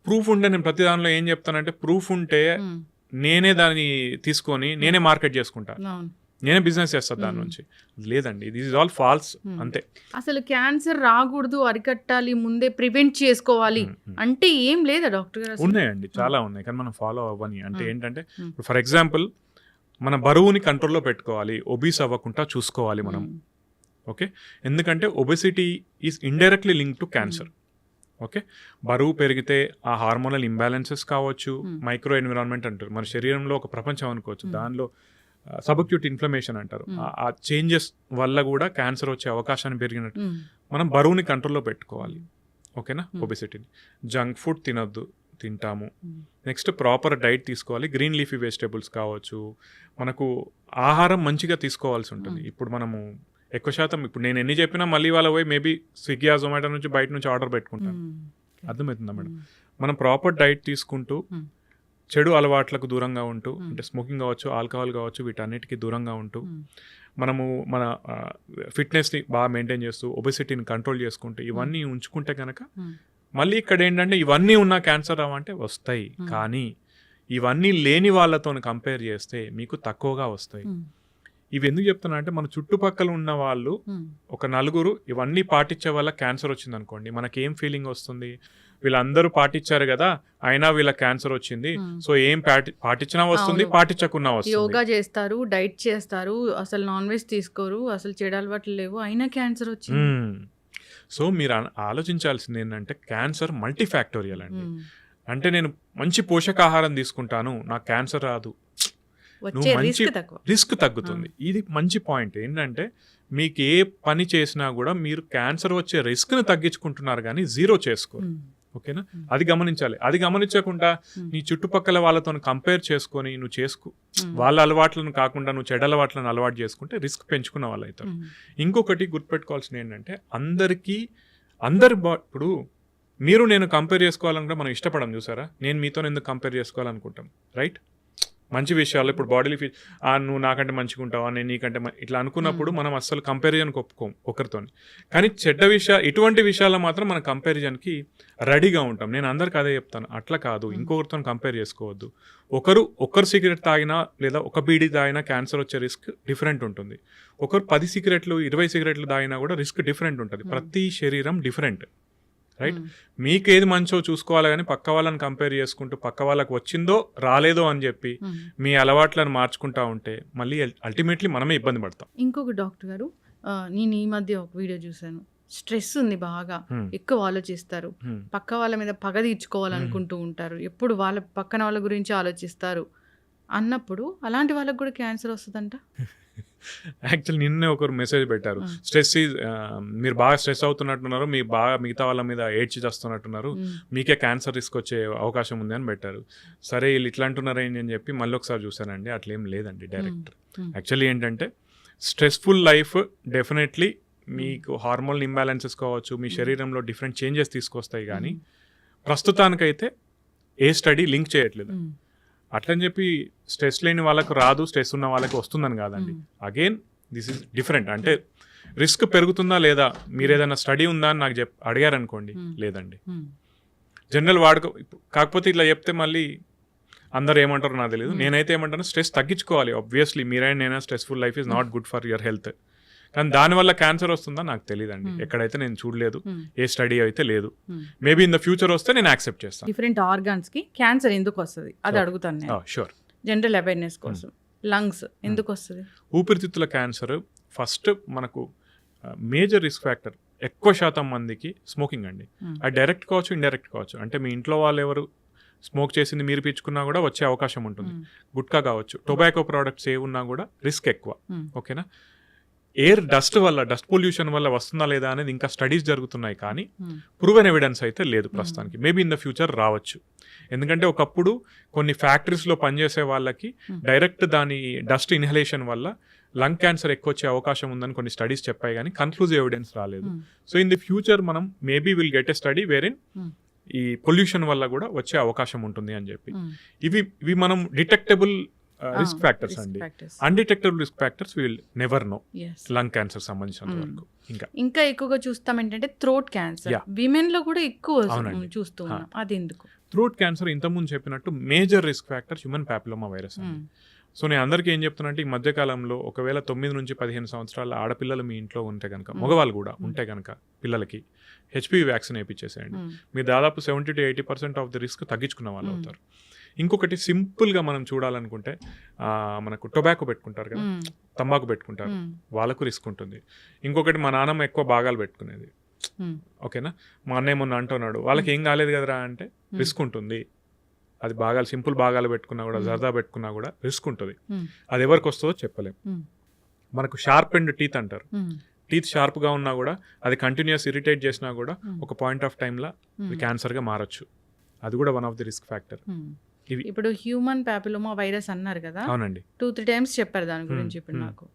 ప్రూఫ్ ఉంటే నేను ప్రతి దానిలో ఏం చెప్తానంటే ప్రూఫ్ ఉంటే హ్మ్. నేనే దాన్ని తీసుకొని హ్మ్. నేనే మార్కెట్ చేసుకుంటా. అవును. నేనే బిజినెస్ చేస్తాను దాని హ్మ్. నుంచి. లేదండి దిస్ ఇస్ ఆల్ ఫాల్స్ హ్మ్. అంతే. అసలు క్యాన్సర్ రాకూడదు, అరికట్టాలి, ముందే ప్రివెంట్ చేసుకోవాలి హ్మ్. హ్మ్. అంటే ఏం లేదా డాక్టర్ గారు అసలు? ఉన్నాయండి. హ్మ్. చాలా ఉన్నాయి. కానీ మనం ఫాలో అవ్వని. అంటే హ్మ్. ఏంటంటే హ్మ్. ఇప్పుడు ఫర్ ఎగ్జాంపుల్ మన బరువుని కంట్రోల్‌లో పెట్టుకోవాలి. ఒబీస్ అవ్వకుండా చూసుకోవాలి మనం. హ్మ్. ఓకే. ఎందుకంటే obesity is indirectly linked to హ్మ్. క్యాన్సర్. ఓకే. బరువు పెరిగితే ఆ హార్మోనల్ ఇంబాలెన్సెస్ కావచ్చు, హ్మ్. మైక్రో ఎన్విరాన్మెంట్ అంటారు. మన శరీరంలో ఒక ప్రపంచం అనుకోవచ్చు. హ్మ్. దానిలో సబ్‌అక్యూట్ ఇన్‌ఫ్లమేషన్ అంటారు. హ్మ్. ఆ చేంజెస్ వల్ల కూడా క్యాన్సర్ వచ్చే అవకాశాన్ని పెరిగినట్టు హ్మ్. మనం బరువుని కంట్రోల్‌లో పెట్టుకోవాలి. హ్మ్. ఓకేనా? హ్మ్. ఒబెసిటీని. జంక్ ఫుడ్ తినొద్దు. తింటాము. హ్మ్. నెక్స్ట్ ప్రాపర్ డైట్ తీసుకోవాలి. గ్రీన్ లీఫీ వెజిటబుల్స్ కావచ్చు. మనకు ఆహారం మంచిగా తీసుకోవాల్సి ఉంటుంది. హ్మ్. ఇప్పుడు మనము ఎక్కువ శాతం ఇప్పుడు నేను ఎన్ని చెప్పినా మళ్ళీ వాళ్ళ పోయి మేబీ స్విగ్గీ, జొమాటో నుంచి బయట నుంచి ఆర్డర్ పెట్టుకుంటాను. హ్మ్. ఓకే. అర్థమవుతుందా మేడం? హ్మ్. మనం ప్రాపర్ డైట్ తీసుకుంటూ హ్మ్. చెడు అలవాట్లకు దూరంగా ఉంటూ హ్మ్. అంటే స్మోకింగ్ కావచ్చు, ఆల్కహాల్ కావచ్చు వీటన్నిటికీ దూరంగా ఉంటూ హ్మ్. మనము మన ఫిట్నెస్ని బాగా మెయింటైన్ చేస్తూ ఒబెసిటీని కంట్రోల్ చేసుకుంటూ హ్మ్. ఇవన్నీ ఉంచుకుంటే కనుక హ్మ్. మళ్ళీ ఇక్కడ ఏంటంటే ఇవన్నీ ఉన్న క్యాన్సర్ రావంటే వస్తాయి. హ్మ్. కానీ ఇవన్నీ లేని వాళ్ళతో కంపేర్ చేస్తే మీకు తక్కువగా వస్తాయి. హ్మ్. ఇవి ఎందుకు చెప్తున్నా అంటే మన చుట్టుపక్కల ఉన్న వాళ్ళు హ్మ్. ఒక నలుగురు ఇవన్నీ పాటించే వల్ల క్యాన్సర్ వచ్చిందనుకోండి మనకేం ఫీలింగ్ వస్తుంది? వీళ్ళందరూ పాటించారు కదా! అయినా వీళ్ళకి క్యాన్సర్ వచ్చింది. హ్మ్. సో ఏం పాటించినా వస్తుంది, అవును. పాటించకున్నా వస్తుంది. యోగా చేస్తారు, డైట్ చేస్తారు, అసలు నాన్ వెజ్ తీసుకోరు, అసలు చెడు అలవాట్లు లేవు, అయినా క్యాన్సర్ వచ్చింది. హ్మ్. సో మీరు ఆలోచించాల్సింది ఏంటంటే క్యాన్సర్ మల్టీ ఫ్యాక్టోరియల్ అండి. హ్మ్. అంటే నేను మంచి పోషకాహారం తీసుకుంటాను, నాకు క్యాన్సర్ రాదు. నువ్వు వచ్చే మంచి రిస్క్ తక్కువ. రిస్క్ ఆ! తగ్గుతుంది. ఇది మంచి పాయింట్. ఏంటంటే మీకు ఏ పని చేసినా కూడా మీరు క్యాన్సర్ వచ్చే రిస్క్‌ని తగ్గించుకుంటున్నారు గానీ జీరో చేసుకోరు. హ్మ్. ఓకేనా? హ్మ్. అది గమనించాలి. అది గమనించకుండా హ్మ్. నీ చుట్టుపక్కల వాళ్ళతోని కంపేర్ చేసుకొని నువ్వు హ్మ్. వాళ్ళ అలవాట్లను కాకుండా నువ్వు చెడు అలవాట్లను అలవాటు చేసుకుంటే రిస్క్ పెంచుకున్న వాళ్ళైతారు. హ్మ్. ఇంకొకటి గుర్తుపెట్టుకోవాల్సింది ఏంటంటే ఇప్పుడు మీరు నేను కంపేర్ చేసుకోవాలనుకుంటే మనం ఇష్టపడం చూసారా? నేను మీతోని ఎందుకు కంపేర్ చేసుకోవాలనుకుంటాం. రైట్? మంచి విషయాలు ఇప్పుడు బాడీలో నువ్వు నాకంటే మంచిగా ఉంటావా, నేను నీకంటే ఇట్లా అనుకున్నప్పుడు హ్మ్. మనం అస్సలు కంపారిజన్కి ఒప్పుకోం ఒకరితోని. కానీ ఇటువంటి విషయాల్లో మాత్రం మనం కంపారిజన్కి రెడీగా ఉంటాం. నేను అందరికి అదే చెప్తాను. అట్లా కాదు, హ్మ్. ఇంకొకరితో కంపేర్ చేసుకోవద్దు. ఒక్కరు సిగరెట్ తాగినా లేదా ఒక బీడీ తాగినా క్యాన్సర్ వచ్చే రిస్క్ డిఫరెంట్ ఉంటుంది. ఒకరు 10 సిగరెట్లు 20 సిగరెట్లు తాగినా కూడా రిస్క్ డిఫరెంట్ ఉంటుంది. హ్మ్. ప్రతి శరీరం డిఫరెంట్. రైట్? మీకు ఏది మంచో చూసుకోవాలి కానీ పక్క వాళ్ళని కంపేర్ చేసుకుంటూ పక్క వాళ్ళకి వచ్చిందో రాలేదో అని చెప్పి మీ అలవాట్లను మార్చుకుంటా ఉంటే మళ్ళీ అల్టిమేట్లీ మనమే ఇబ్బంది పడతాం. ఇంకొక డాక్టర్ గారు, నేను ఈ మధ్య ఒక వీడియో చూశాను. స్ట్రెస్ ఉంది బాగా, ఎక్కువ ఆలోచిస్తారు, పక్క వాళ్ళ మీద పగ తీర్చుకోవాలనుకుంటూ ఉంటారు, ఎప్పుడు వాళ్ళ పక్కన వాళ్ళ గురించి ఆలోచిస్తారు అన్నప్పుడు అలాంటి వాళ్ళకి కూడా క్యాన్సర్ వస్తుందంట. యాక్చువల్లీ నిన్నే ఒకరు మెసేజ్ పెట్టారు, స్ట్రెస్ మీరు బాగా స్ట్రెస్ అవుతున్నట్టున్నారు, మీ బాగా మిగతా వాళ్ళ మీద ఏడ్చి చేస్తున్నట్టున్నారు, మీకే క్యాన్సర్ రిస్క్ వచ్చే అవకాశం ఉంది అని పెట్టారు. సరే వీళ్ళు ఇట్లా అంటున్నారేంటి అని చెప్పి మళ్ళీ ఒకసారి చూసానండి, అట్లేం లేదండి. డైరెక్ట్ యాక్చువల్లీ ఏంటంటే స్ట్రెస్ఫుల్ లైఫ్ డెఫినెట్లీ మీకు హార్మోన్ ఇంబ్యాలెన్సెస్ కావచ్చు, మీ శరీరంలో డిఫరెంట్ చేంజెస్ తీసుకొస్తాయి, కానీ ప్రస్తుతానికైతే ఏ స్టడీ లింక్ చేయట్లేదు. అట్లని చెప్పి స్ట్రెస్ లేని వాళ్ళకు రాదు, స్ట్రెస్ ఉన్న వాళ్ళకి వస్తుందని కాదండి. Again this is different. అంటే రిస్క్ పెరుగుతుందా లేదా, మీరు ఏదైనా స్టడీ ఉందా అని నాకు అడిగారనుకోండి, లేదండి. జనరల్ కాకపోతే ఇట్లా చెప్తే మళ్ళీ అందరు ఏమంటారో నాకు తెలియదు. నేనైతే ఏమంటాను, స్ట్రెస్ తగ్గించుకోవాలి. ఆబ్వియస్లీ మీరైనా stressful life is not good for your health. కానీ దానివల్ల క్యాన్సర్ వస్తుందా నాకు తెలియదండి. ఎక్కడైతే నేను చూడలేదు, ఏ స్టడీ అయితే లేదు. మేబీ ఇన్ ద ఫ్యూచర్ వస్తే నేను యాక్సెప్ట్ చేస్తాను. డిఫరెంట్ ఆర్గాన్స్ కి క్యాన్సర్ ఎందుకు వస్తుంది అది అడుగుతాను నేను. షూర్. జనరల్ అవేర్నెస్ కోసం. లంగ్స్ ఎందుకు వస్తుంది? ఊపిరితిత్తుల క్యాన్సర్ ఫస్ట్ మనకు మేజర్ రిస్క్ ఫ్యాక్టర్ ఎక్కువ శాతం మందికి స్మోకింగ్ అండి. అది డైరెక్ట్ కావచ్చు, ఇండైరెక్ట్ కావచ్చు. అంటే మీ ఇంట్లో వాళ్ళు ఎవరు స్మోక్ చేసింది మీరు పీల్చుకున్నా కూడా వచ్చే అవకాశం ఉంటుంది. గుట్కా కావచ్చు, టొబాకో ప్రోడక్ట్స్ ఏ ఉన్నా కూడా రిస్క్ ఎక్కువ. ఓకేనా? ఎయిర్ డస్ట్ పొల్యూషన్ వల్ల వస్తుందా లేదా అనేది ఇంకా స్టడీస్ జరుగుతున్నాయి, కానీ ప్రూవెన్ ఎవిడెన్స్ అయితే లేదు ప్రస్తుతానికి. మేబీ ఇన్ ద ఫ్యూచర్ రావచ్చు. ఎందుకంటే ఒకప్పుడు కొన్ని ఫ్యాక్టరీస్లో పనిచేసే వాళ్ళకి డైరెక్ట్ దాని డస్ట్ ఇన్హలేషన్ వల్ల లంగ్ క్యాన్సర్ ఎక్కువ వచ్చే అవకాశం ఉందని కొన్ని స్టడీస్ చెప్పాయి, కానీ కన్క్లూజివ్ ఎవిడెన్స్ రాలేదు. సో ఇన్ ది ఫ్యూచర్ మనం maybe will get a study wherein ఈ పొల్యూషన్ వల్ల కూడా వచ్చే అవకాశం ఉంటుంది అని చెప్పి. ఇవి మనం డిటెక్టబుల్ రిస్క్ ఫ్యాక్టర్స్ అండి. Undetectable risk factors will never know. Lung cancer సంబంధించినంత వరకు ఇంకా ఎక్కువగా చూస్తాం ఏంటంటే థ్రోట్ క్యాన్సర్, విమెన్ లో కూడా ఎక్కువ చూస్తూ ఉన్నాం. అది ఎందుకు? థ్రోట్ క్యాన్సర్ ఇంతకుముందు చెప్పినట్టు major risk factor human papilloma virus అండి. సో నేను అందరికీ ఏం చెప్తున్నా, ఈ మధ్యకాలంలో ఒకవేళ 9 నుంచి 15 సంవత్సరాల ఆడపిల్లలు మీ ఇంట్లో ఉంటే కనుక, మగవాళ్ళు కూడా ఉంటే కనుక, పిల్లలకి హెచ్పివి వ్యాక్సిన్ వేయించేసేయండి. మీరు దాదాపు 70 to 80% ఆఫ్ ది రిస్క్ తగ్గించుకున్న వాళ్ళు అవుతారు. ఇంకొకటి సింపుల్గా మనం చూడాలనుకుంటే, మనకు టొబాకో పెట్టుకుంటారు కదా, తంబాకు పెట్టుకుంటారు, వాళ్ళకు రిస్క్ ఉంటుంది. ఇంకొకటి మా నాన్నమ్మ ఎక్కువ భాగాలు పెట్టుకునేది. ఓకేనా? మా అన్నయ్య మొన్న అంటున్నాడు, వాళ్ళకి ఏం కాలేదు కదరా అంటే, రిస్క్ ఉంటుంది. అది భాగాలు సింపుల్ భాగాలు పెట్టుకున్నా కూడా, జర్దా పెట్టుకున్నా కూడా రిస్క్ ఉంటుంది. అది ఎవరికి వస్తుందో చెప్పలేం. మనకు షార్ప్ అండ్ టీత్ అంటారు. టీత్ షార్ప్గా ఉన్నా కూడా అది కంటిన్యూస్ ఇరిటేట్ చేసినా కూడా ఒక పాయింట్ ఆఫ్ టైంలో అది క్యాన్సర్గా మారచ్చు. అది కూడా one of the risk factor. ఇప్పుడు హ్యూమన్ ప్యాపిలోమా వైరస్ అన్నారు కదా, అవునండి, 2-3 టైమ్స్ చెప్పారు దాని గురించి. ఇప్పుడు నాకు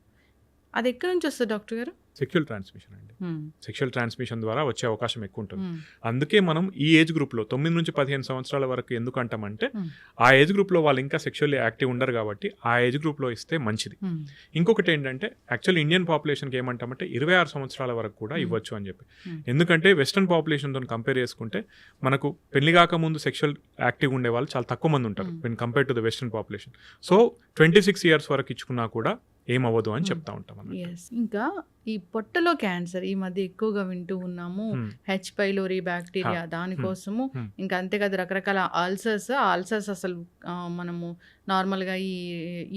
అది ఎక్కడి నుంచి వస్తుంది డాక్టర్ గారు? సెక్షువల్ ట్రాన్స్మిషన్ అండి. సెక్షువల్ ట్రాన్స్మిషన్ ద్వారా వచ్చే అవకాశం ఎక్కువ ఉంటుంది. అందుకే మనం ఈ ఏజ్ గ్రూప్లో 9 నుంచి 15 సంవత్సరాల వరకు ఎందుకు అంటామంటే, ఆ ఏజ్ గ్రూప్లో వాళ్ళు ఇంకా సెక్షువల్లీ యాక్టివ్ ఉండరు కాబట్టి ఆ ఏజ్ గ్రూప్లో ఇస్తే మంచిది. ఇంకొకటి ఏంటంటే, యాక్చువల్లీ ఇండియన్ పాపులేషన్కి ఏమంటామంటే 26 సంవత్సరాల వరకు కూడా ఇవ్వచ్చు అని చెప్పి. ఎందుకంటే వెస్టర్న్ పాపులేషన్తో కంపేర్ చేసుకుంటే మనకు పెళ్లి కాక ముందు సెక్షువల్ యాక్టివ్ ఉండే వాళ్ళు చాలా తక్కువ మంది ఉంటారు when compare to the western population. So 26 years వరకు ఇచ్చుకున్నా కూడా ఏమవ్వదు అని చెప్తా ఉంటాం. ఇంకా ఈ పొట్టలో క్యాన్సర్ ఈ మధ్య ఎక్కువగా వింటూ ఉన్నాము. హెచ్ పైలోరీ బ్యాక్టీరియా, దానికోసము ఇంకా అంతే కదా రకరకాల ఆల్సర్స్ అసలు మనము నార్మల్గా ఈ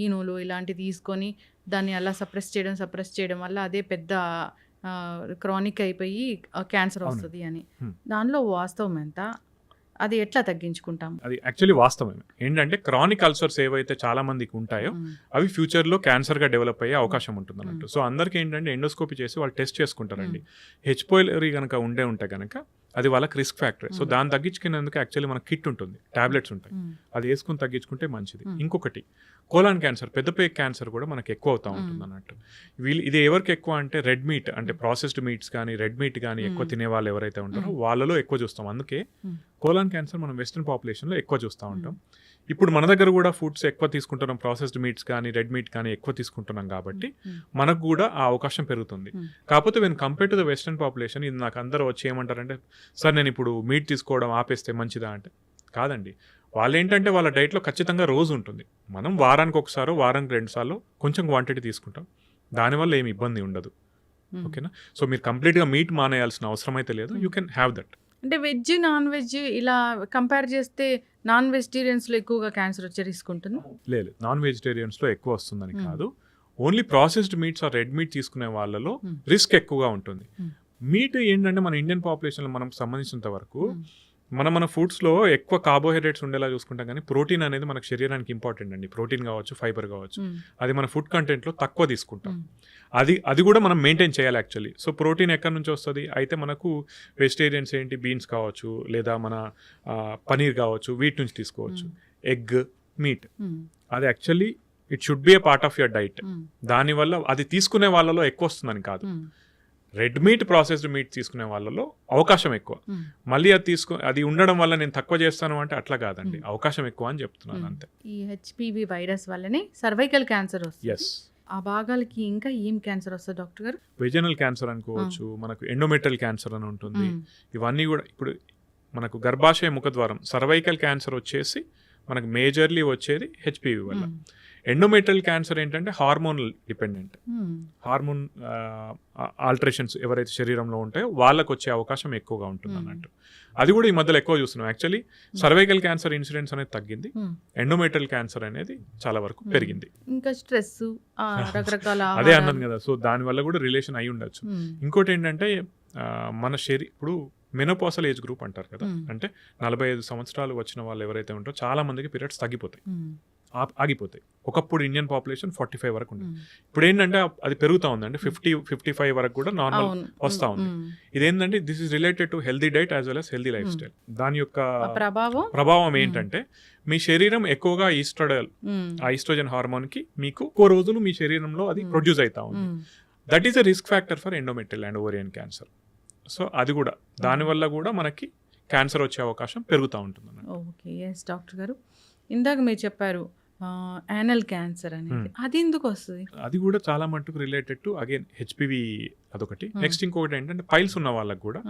ఈనోలు ఇలాంటివి తీసుకొని దాన్ని అలా సప్రెస్ చేయడం వల్ల అదే పెద్ద క్రానిక్ అయిపోయి క్యాన్సర్ వస్తుంది అని. దానిలో వాస్తవం ఎంత? అది ఎట్లా తగ్గించుకుంటాం? అది యాక్చువల్లీ వాస్తవమే. ఏంటంటే క్రానిక్ అల్సర్స్ ఏవైతే చాలా మందికి ఉంటాయో అవి ఫ్యూచర్లో క్యాన్సర్గా డెవలప్ అయ్యే అవకాశం ఉంటుంది అన్నట్టు. సో అందరికీ ఏంటంటే ఎండోస్కోపీ చేసి వాళ్ళు టెస్ట్ చేసుకుంటారండి. హెచ్ పైలోరీ కనుక ఉంటే కనుక అది వాళ్ళకి రిస్క్ ఫ్యాక్టర్. సో దాన్ని తగ్గించుకునేందుకు యాక్చువల్లీ మనకి కిట్ ఉంటుంది, టాబ్లెట్స్ ఉంటాయి, అది వేసుకుని తగ్గించుకుంటే మంచిది. ఇంకొకటి కోలాన్ క్యాన్సర్, పెద్దపేక క్యాన్సర్ కూడా మనకి ఎక్కువ అవుతూ ఉంటుంది అన్నట్టు. ఇది ఎవరికి ఎక్కువ అంటే రెడ్ మీట్, అంటే ప్రాసెస్డ్ మీట్స్ కానీ రెడ్ మీట్ కానీ ఎక్కువ తినే వాళ్ళు ఎవరైతే ఉంటారో వాళ్ళలో ఎక్కువ చూస్తాం. అందుకే కోలాన్ క్యాన్సర్ మనం వెస్టర్న్ పాపులేషన్లో ఎక్కువ చూస్తూ ఉంటాం. ఇప్పుడు మన దగ్గర కూడా ఫుడ్స్ ఎక్కువ తీసుకుంటున్నాం, ప్రాసెస్డ్ మీట్స్ కానీ రెడ్ మీట్ కానీ ఎక్కువ తీసుకుంటున్నాం కాబట్టి మనకు కూడా ఆ అవకాశం పెరుగుతుంది. కాకపోతే when compare to the western population, ఇది నాకు అందరూ వచ్చి ఏమంటారంటే, సార్ నేను ఇప్పుడు మీట్ తీసుకోవడం ఆపేస్తే మంచిదా అంటే, కాదండి. వాళ్ళు ఏంటంటే వాళ్ళ డైట్లో ఖచ్చితంగా రోజు ఉంటుంది. మనం వారానికి ఒకసారి, వారానికి 2 సార్లు కొంచెం క్వాంటిటీ తీసుకుంటాం, దానివల్ల ఏమి ఇబ్బంది ఉండదు. ఓకేనా? సో మీరు కంప్లీట్గా మీట్ మానేయాల్సిన అవసరం అయితే లేదు. You can have that. అంటే వెజ్, నాన్ వెజ్ ఇలా కంపేర్ చేస్తే నాన్ వెజిటేరియన్స్‌లో ఎక్కువగా క్యాన్సర్ వచ్చే రిస్క్ ఉంటుందా? లేదు, నాన్ వెజిటేరియన్స్లో ఎక్కువ వస్తుందని మ్మ్. కాదు. Only processed meats or red meat తీసుకునే వాళ్ళలో మ్మ్. రిస్క్ ఎక్కువగా ఉంటుంది. మ్మ్. మీట్ ఏంటంటే మన ఇండియన్ పాపులేషన్లో మనం సంబంధించినంత వరకు మ్మ్. మన ఫుడ్స్లో ఎక్కువ కార్బోహైడ్రేట్స్ ఉండేలా చూసుకుంటాం, కానీ ప్రోటీన్ అనేది మనకు శరీరానికి ఇంపార్టెంట్ అండి. ప్రోటీన్ కావచ్చు, ఫైబర్ కావచ్చు, మ్మ్. అది మన ఫుడ్ కంటెంట్లో తక్కువ తీసుకుంటాం. మ్మ్. అది కూడా మనం మెయింటైన్ చేయాలి యాక్చువల్లీ. సో ప్రోటీన్ ఎక్కడి నుంచి వస్తుంది అయితే మనకు వెజిటేరియన్స్ ఏంటి, బీన్స్ కావచ్చు, లేదా మన పనీర్ కావచ్చు, వీటి నుంచి తీసుకోవచ్చు. ఎగ్, మీట్, మ్మ్. అది actually it should be A part of your diet. మ్మ్. దానివల్ల అది తీసుకునే వాళ్ళలో ఎక్కువ వస్తుందని కాదు. మ్మ్. రెడ్ మీట్, ప్రాసెస్డ్ మీట్ తీసుకునే వాళ్ళలో అవకాశం ఎక్కువ. మ్మ్. మళ్ళీ అది ఉండడం వల్ల నేను తక్కువ చేస్తాను అంటే అట్లా కాదండి, అవకాశం ఎక్కువ అని చెప్తున్నాను అంతే. ఈ హెచ్పివి వైరస్ వల్లనే సర్వైకల్ క్యాన్సర్ వస్తుంది. ఎస్, ఆ భాగాలకి ఇంకా ఏం క్యాన్సర్ వస్తుంది డాక్టర్ గారు? వెజనల్ క్యాన్సర్ అనుకోవచ్చు, మనకు ఎండోమెట్రల్ క్యాన్సర్ అని ఉంటుంది. మ్మ్. ఇవన్నీ కూడా ఇప్పుడు మనకు గర్భాశయ ముఖద్వారం సర్వైకల్ క్యాన్సర్ వచ్చేసి మనకు మేజర్లీ వచ్చేది హెచ్పివి వల్ల. మ్మ్. ఎండోమెట్రల్ క్యాన్సర్ ఏంటంటే హార్మోనల్ డిపెండెంట్. మ్మ్. హార్మోన్ ఆల్టరేషన్స్ ఎవరైతే శరీరంలో ఉంటాయో వాళ్ళకు వచ్చే అవకాశం ఎక్కువగా ఉంటుంది అన్నట్టు. అది కూడా ఈ మధ్యలో ఎక్కువ చూస్తున్నాం. యాక్చువల్లీ సర్వైకల్ క్యాన్సర్ ఇన్సిడెన్స్ అనేది తగ్గింది, మ్మ్. ఎండోమెట్రల్ క్యాన్సర్ అనేది చాలా వరకు పెరిగింది. ఇంకా స్ట్రెస్, రకరకాల అదే ఆహారాలు. అన్నాను కదా, సో దానివల్ల కూడా రిలేషన్ అయి ఉండొచ్చు. మ్మ్. ఇంకోటి ఏంటంటే మన ఇప్పుడు మెనోపాసల్ ఏజ్ గ్రూప్ అంటారు కదా, మ్మ్. అంటే 45 సంవత్సరాలు వచ్చిన వాళ్ళు ఎవరైతే ఉంటారో చాలా మందికి పీరియడ్స్ తగ్గిపోతాయి, మ్మ్. ఆగిపోతాయి. ఒకప్పుడు ఇండియన్ పాపులేషన్ 45 వరకు ఉంది. మ్మ్. ఇప్పుడు ఏంటంటే అది పెరుగుతా ఉందండి, 55 వరకు కూడా నార్మల్ అవును. వస్తా ఉంది. మ్మ్. ఇదేంటంటే this is related to healthy diet as well as healthy life style. దాని యొక్క ఆ ప్రభావం ఏంటంటే మీ శరీరం ఎక్కువగా ఈస్ట్రోడల్, మ్మ్. ఆ ఈస్ట్రోజన్ హార్మోన్ కి మీకు ఎక్కువ రోజులు మీ శరీరంలో అది ప్రొడ్యూస్ అవుతా ఉంది. మ్మ్. That is a risk factor for endometrial and ovarian cancer. So అది కూడా దానివల్ల కూడా మనకి క్యాన్సర్ వచ్చే అవకాశం పెరుగుతూ ఉంటుంది అన్నమాట. ఓకే, ఎస్ డాక్టర్ గారు. ఇందాక మీరు చెప్పారు యానల్ క్యాన్సర్ అనేది, అది ఎందుకు వస్తుంది? అది కూడా చాలా మట్టుకు రిలేటెడ్ టు అగైన్ హెచ్పివి అదొకటి. నెక్స్ట్ ఇంకొకటి ఏంటంటే పైల్స్ ఉన్న వాళ్ళకి కూడా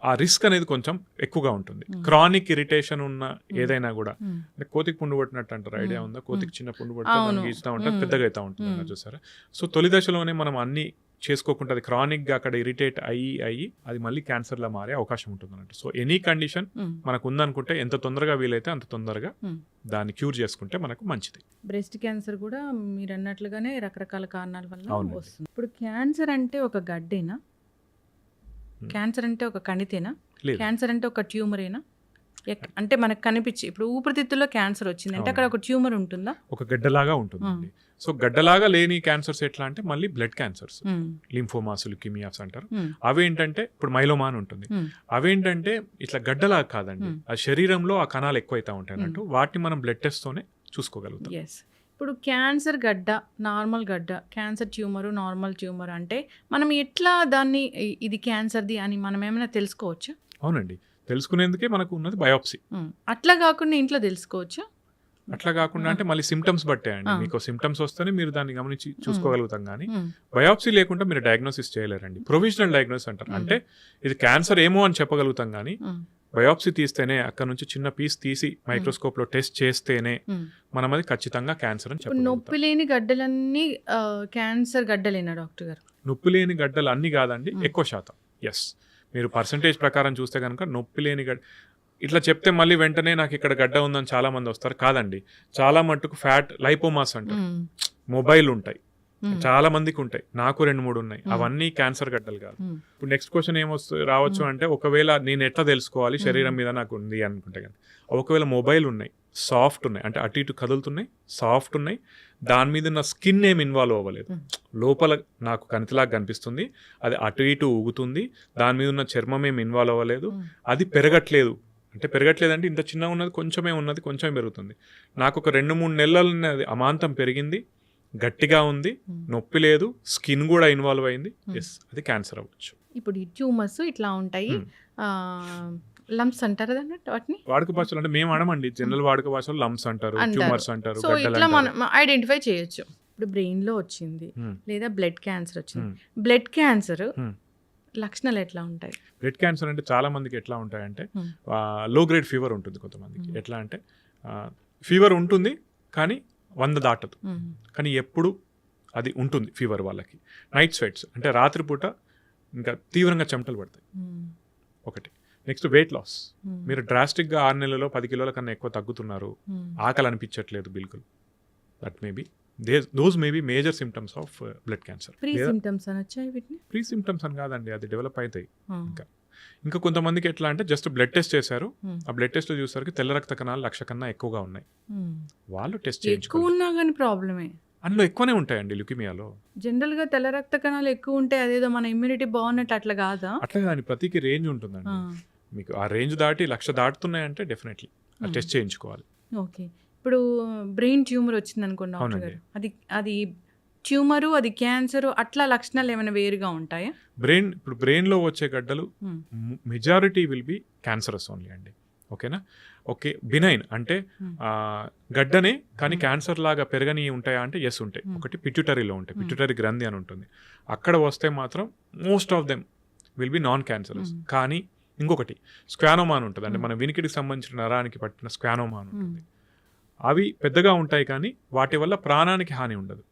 ఆ రిస్క్ అనేది కొంచెం ఎక్కువగా ఉంటుంది. క్రానిక్ ఇరిటేషన్ ఉన్న ఏదైనా కూడా, అంటే కోతికి పుండు పట్టినట్టు అంటారు, ఐడియా ఉందా? కోతికి చిన్న పుండు పడితే అవును. గీస్తూ ఉంటే పెద్దగా అవుతా ఉంటుంది అన్న, చూసారా? సో తొలి దశలోనే మనం అన్ని చేసుకోకుండా అది క్రానిక్గా అక్కడ ఇరిటేట్ అయ్యి అది మళ్ళీ క్యాన్సర్లా మారే అవకాశం ఉంటుంది అన్నట్టు. సో ఎనీ కండిషన్ మనకు ఉందనుకుంటే ఎంత తొందరగా వీలైతే అంత తొందరగా దాన్ని క్యూర్ చేసుకుంటే మనకు మంచిది. బ్రెస్ట్ క్యాన్సర్ కూడా మీరు అన్నట్లుగానే రకరకాల కారణాల వల్ల అవునండి. వస్తుంది. ఇప్పుడు క్యాన్సర్ అంటే ఒక గడ్డేనా? క్యాన్సర్ అంటే ఒక కణితేనా? లేదు, క్యాన్సర్ అంటే ఒక ట్యూమరేనా? అంటే మనకు కనిపించి ఇప్పుడు ఊపిరితిత్తుల్లో క్యాన్సర్ వచ్చింది అంటే అవును. అక్కడ ఒక ట్యూమర్ ఉంటుందా? ఒక గడ్డలాగా ఉంటుందండి. సో గడ్డలాగా లేని క్యాన్సర్స్ ఎట్లా అంటే మళ్ళీ బ్లడ్ క్యాన్సర్స్, లింఫోమాస్, ల్యూకీమియాస్ అంటారు. అవేంటంటే ఇప్పుడు మైలోమా అని ఉంటుంది. అవేంటంటే ఇట్లా గడ్డలాగా కాదండి, ఆ శరీరంలో ఆ కణాలు ఎక్కువైతా ఉంటాయి అన్నట్టు. వాటిని మనం బ్లడ్ టెస్ట్ తోనే చూసుకోగలుగుతాం. ఎస్. ఇప్పుడు క్యాన్సర్ గడ్డ, నార్మల్ గడ్డ, క్యాన్సర్ ట్యూమర్, నార్మల్ ట్యూమర్ అంటే మనం ఎట్లా దాన్ని ఇది క్యాన్సర్ది అని మనం ఏమైనా తెలుసుకోవచ్చా? అవునండి, తెలుసుకునేందుకే మనకు ఉన్నది బయోప్సీ. అట్లా కాకుండా ఇంట్లో తెలుసుకోవచ్చా? అట్లా కాకుండా అంటే మళ్ళీ సిమ్టమ్స్ బట్టే అండి. మీకు సిమ్టమ్స్ వస్తేనే మీరు దాన్ని గమనించి చూసుకోగలుగుతాం, కానీ మ్మ్. బయోప్సీ లేకుండా మీరు డయాగ్నోసిస్ చేయలేరండి. ప్రొవిజనల్ డయాగ్నోసిస్ అంటారు, అంటే ఇది క్యాన్సర్ ఏమో అని చెప్పగలుగుతాం, కానీ మ్మ్. బయోప్సీ తీస్తేనే, అక్కడ నుంచి చిన్న పీస్ తీసి మైక్రోస్కోప్ లో టెస్ట్ చేస్తేనే మ్మ్. మనం అది ఖచ్చితంగా క్యాన్సర్ అని ఇప్పుడు చెప్పగలుగుతాం. నొప్పి లేని గడ్డలన్నీ క్యాన్సర్ గడ్డలేనా డాక్టర్ గారు? నొప్పి లేని గడ్డలు అన్ని కాదండి, మ్మ్. ఎక్కువ శాతం. ఎస్, మీరు పర్సంటేజ్ ప్రకారం చూస్తే కనుక నొప్పి లేని గడ్డ ఇట్లా చెప్తే మళ్ళీ వెంటనే నాకు ఇక్కడ గడ్డ ఉందని చాలా మంది వస్తారు. కాదండి, చాలా మట్టుకు ఫ్యాట్ లైపోమాస్ అంటారు, మ్మ్. మొబైల్ ఉంటాయి, మ్మ్. చాలా మందికి ఉంటాయి, నాకు 2-3 ఉన్నాయి. మ్మ్. అవన్నీ క్యాన్సర్ గడ్డలు కాదు. మ్మ్. ఇప్పుడు నెక్స్ట్ క్వశ్చన్ రావచ్చు అంటే, ఒకవేళ నేను ఎట్లా తెలుసుకోవాలి శరీరం మీద నాకు ఉంది అనుకుంటే కానీ, ఒకవేళ మొబైల్ ఉన్నాయి, సాఫ్ట్ ఉన్నాయి, అంటే అటు ఇటు కదులుతున్నాయి, సాఫ్ట్ ఉన్నాయి, దాని మీద నా స్కిన్ ఏమి ఇన్వాల్వ్ అవ్వలేదు, లోపల నాకు కణితిలాగా కనిపిస్తుంది, అది అటు ఇటు ఊగుతుంది, దాని మీద ఉన్న చర్మం ఏమి ఇన్వాల్వ్ అవ్వలేదు, అది పెరగట్లేదు. అంటే పెరగట్లేదంటే ఇంత చిన్నగా ఉన్నది, కొంచెమే ఉన్నది, కొంచెం పెరుగుతుంది. నాకు ఒక 2-3 నెలలు అది అమాంతం పెరిగింది, గట్టిగా ఉంది, నొప్పి లేదు, స్కిన్ కూడా ఇన్వాల్వ్ అయింది, ఎస్, అది క్యాన్సర్ అవ్వచ్చు. ఇప్పుడు ఈ ట్యూమర్స్ ఇట్లా ఉంటాయి, లంప్స్ అంటారు వాటిని వాడుక భాషలో, అంటే మేము అనమండి, జనరల్ వాడుక భాషలో లంప్స్ అంటారు, ట్యూమర్స్ అంటారు, సో గడ్డలు ఇట్లా అంటారు. మనం ఐడెంటిఫై చేయొచ్చు. ఇప్పుడు బ్రెయిన్ లో వచ్చింది Hmm. లేదా బ్లడ్ క్యాన్సర్ వచ్చింది, Hmm. Blood cancer Hmm. లక్షణాలు ఎట్లా ఉంటాయి? బ్లడ్ క్యాన్సర్ అంటే చాలా మందికి ఎట్లా ఉంటాయంటే, Hmm. లో గ్రేడ్ ఫీవర్ ఉంటుంది కొంతమందికి. ఎట్లా అంటే ఫీవర్ ఉంటుంది కానీ 100 దాటదు, Hmm. కానీ ఎప్పుడు అది ఉంటుంది ఫీవర్ వాళ్ళకి. నైట్ స్వెట్స్ అంటే రాత్రిపూట ఇంకా తీవ్రంగా చెమటలు పడతాయి, Hmm. ఒకటి. Next weight loss. మీరు డ్రాస్టిక్గా 6 నెలల్లో 10 కిలోల కన్నా ఎక్కువ తగ్గుతున్నారు, ఆకలి అనిపించట్లేదు బిల్కుల్, that may be those may be major symptoms of blood cancer. Pre symptoms అనొచ్చా వీటిని? ప్రీ సిమ్టమ్స్ అని కాదండి, అది డెవలప్ అవుతాయి. ఇంకా కొంతమందికి ఎట్లా అంటే జస్ట్ బ్లడ్ టెస్ట్ చేశారు, ఆ బ్లడ్ టెస్ట్ లో చూసరికి తెల్ల రక్త కణాలు 1,00,000 కన్నా ఎక్కువగా ఉన్నాయి, వాళ్ళు టెస్ట్ చేయించుకో. ఉన్నా కానీ ప్రాబ్లమే, అందులో ఎక్కువనే ఉంటాయండి ల్యూకిమియాలో. జనరల్ గా తెల్ల రక్త కణాలు ఎక్కువ ఉంటే అదేదో మన ఇమ్యూనిటీ బాగున్నట్టు అట్లా కాదా? అట్లా కానీ ప్రతికి రేంజ్ ఉంటుందండి. మీకు ఆ రేంజ్ దాటి 1,00,000 దాటుతున్నాయంటే డెఫినెట్లీ ఆ టెస్ట్ చేయించుకోవాలి. ఓకే. ఇప్పుడు బ్రెయిన్ ట్యూమర్ వచ్చింది అనుకోండి డాక్టర్ గారు, అది ట్యూమరు, అది క్యాన్సర్, అట్లా లక్షణాలు ఏమైనా వేరుగా ఉంటాయా? ఇప్పుడు బ్రెయిన్లో వచ్చే గడ్డలు majority will be cancerous only అండి. ఓకేనా? ఓకే, బినైన్ అంటే గడ్డనే కానీ క్యాన్సర్ లాగా పెరగని ఉంటాయా అంటే ఎస్ ఉంటాయి. ఒకటి పిట్యూటరీలో ఉంటాయి, పిట్యూటరీ గ్రంథి అని ఉంటుంది, అక్కడ వస్తే మాత్రం most of them will be non cancerous. కానీ ఇంకొకటి స్క్వానోమా అని ఉంటుంది, అంటే మన వినికిడికి సంబంధించిన నరానికి పట్టిన స్క్వానోమా అని ఉంటుంది, అవి పెద్దగా ఉంటాయి కానీ వాటి వల్ల ప్రాణానికి హాని ఉండదు.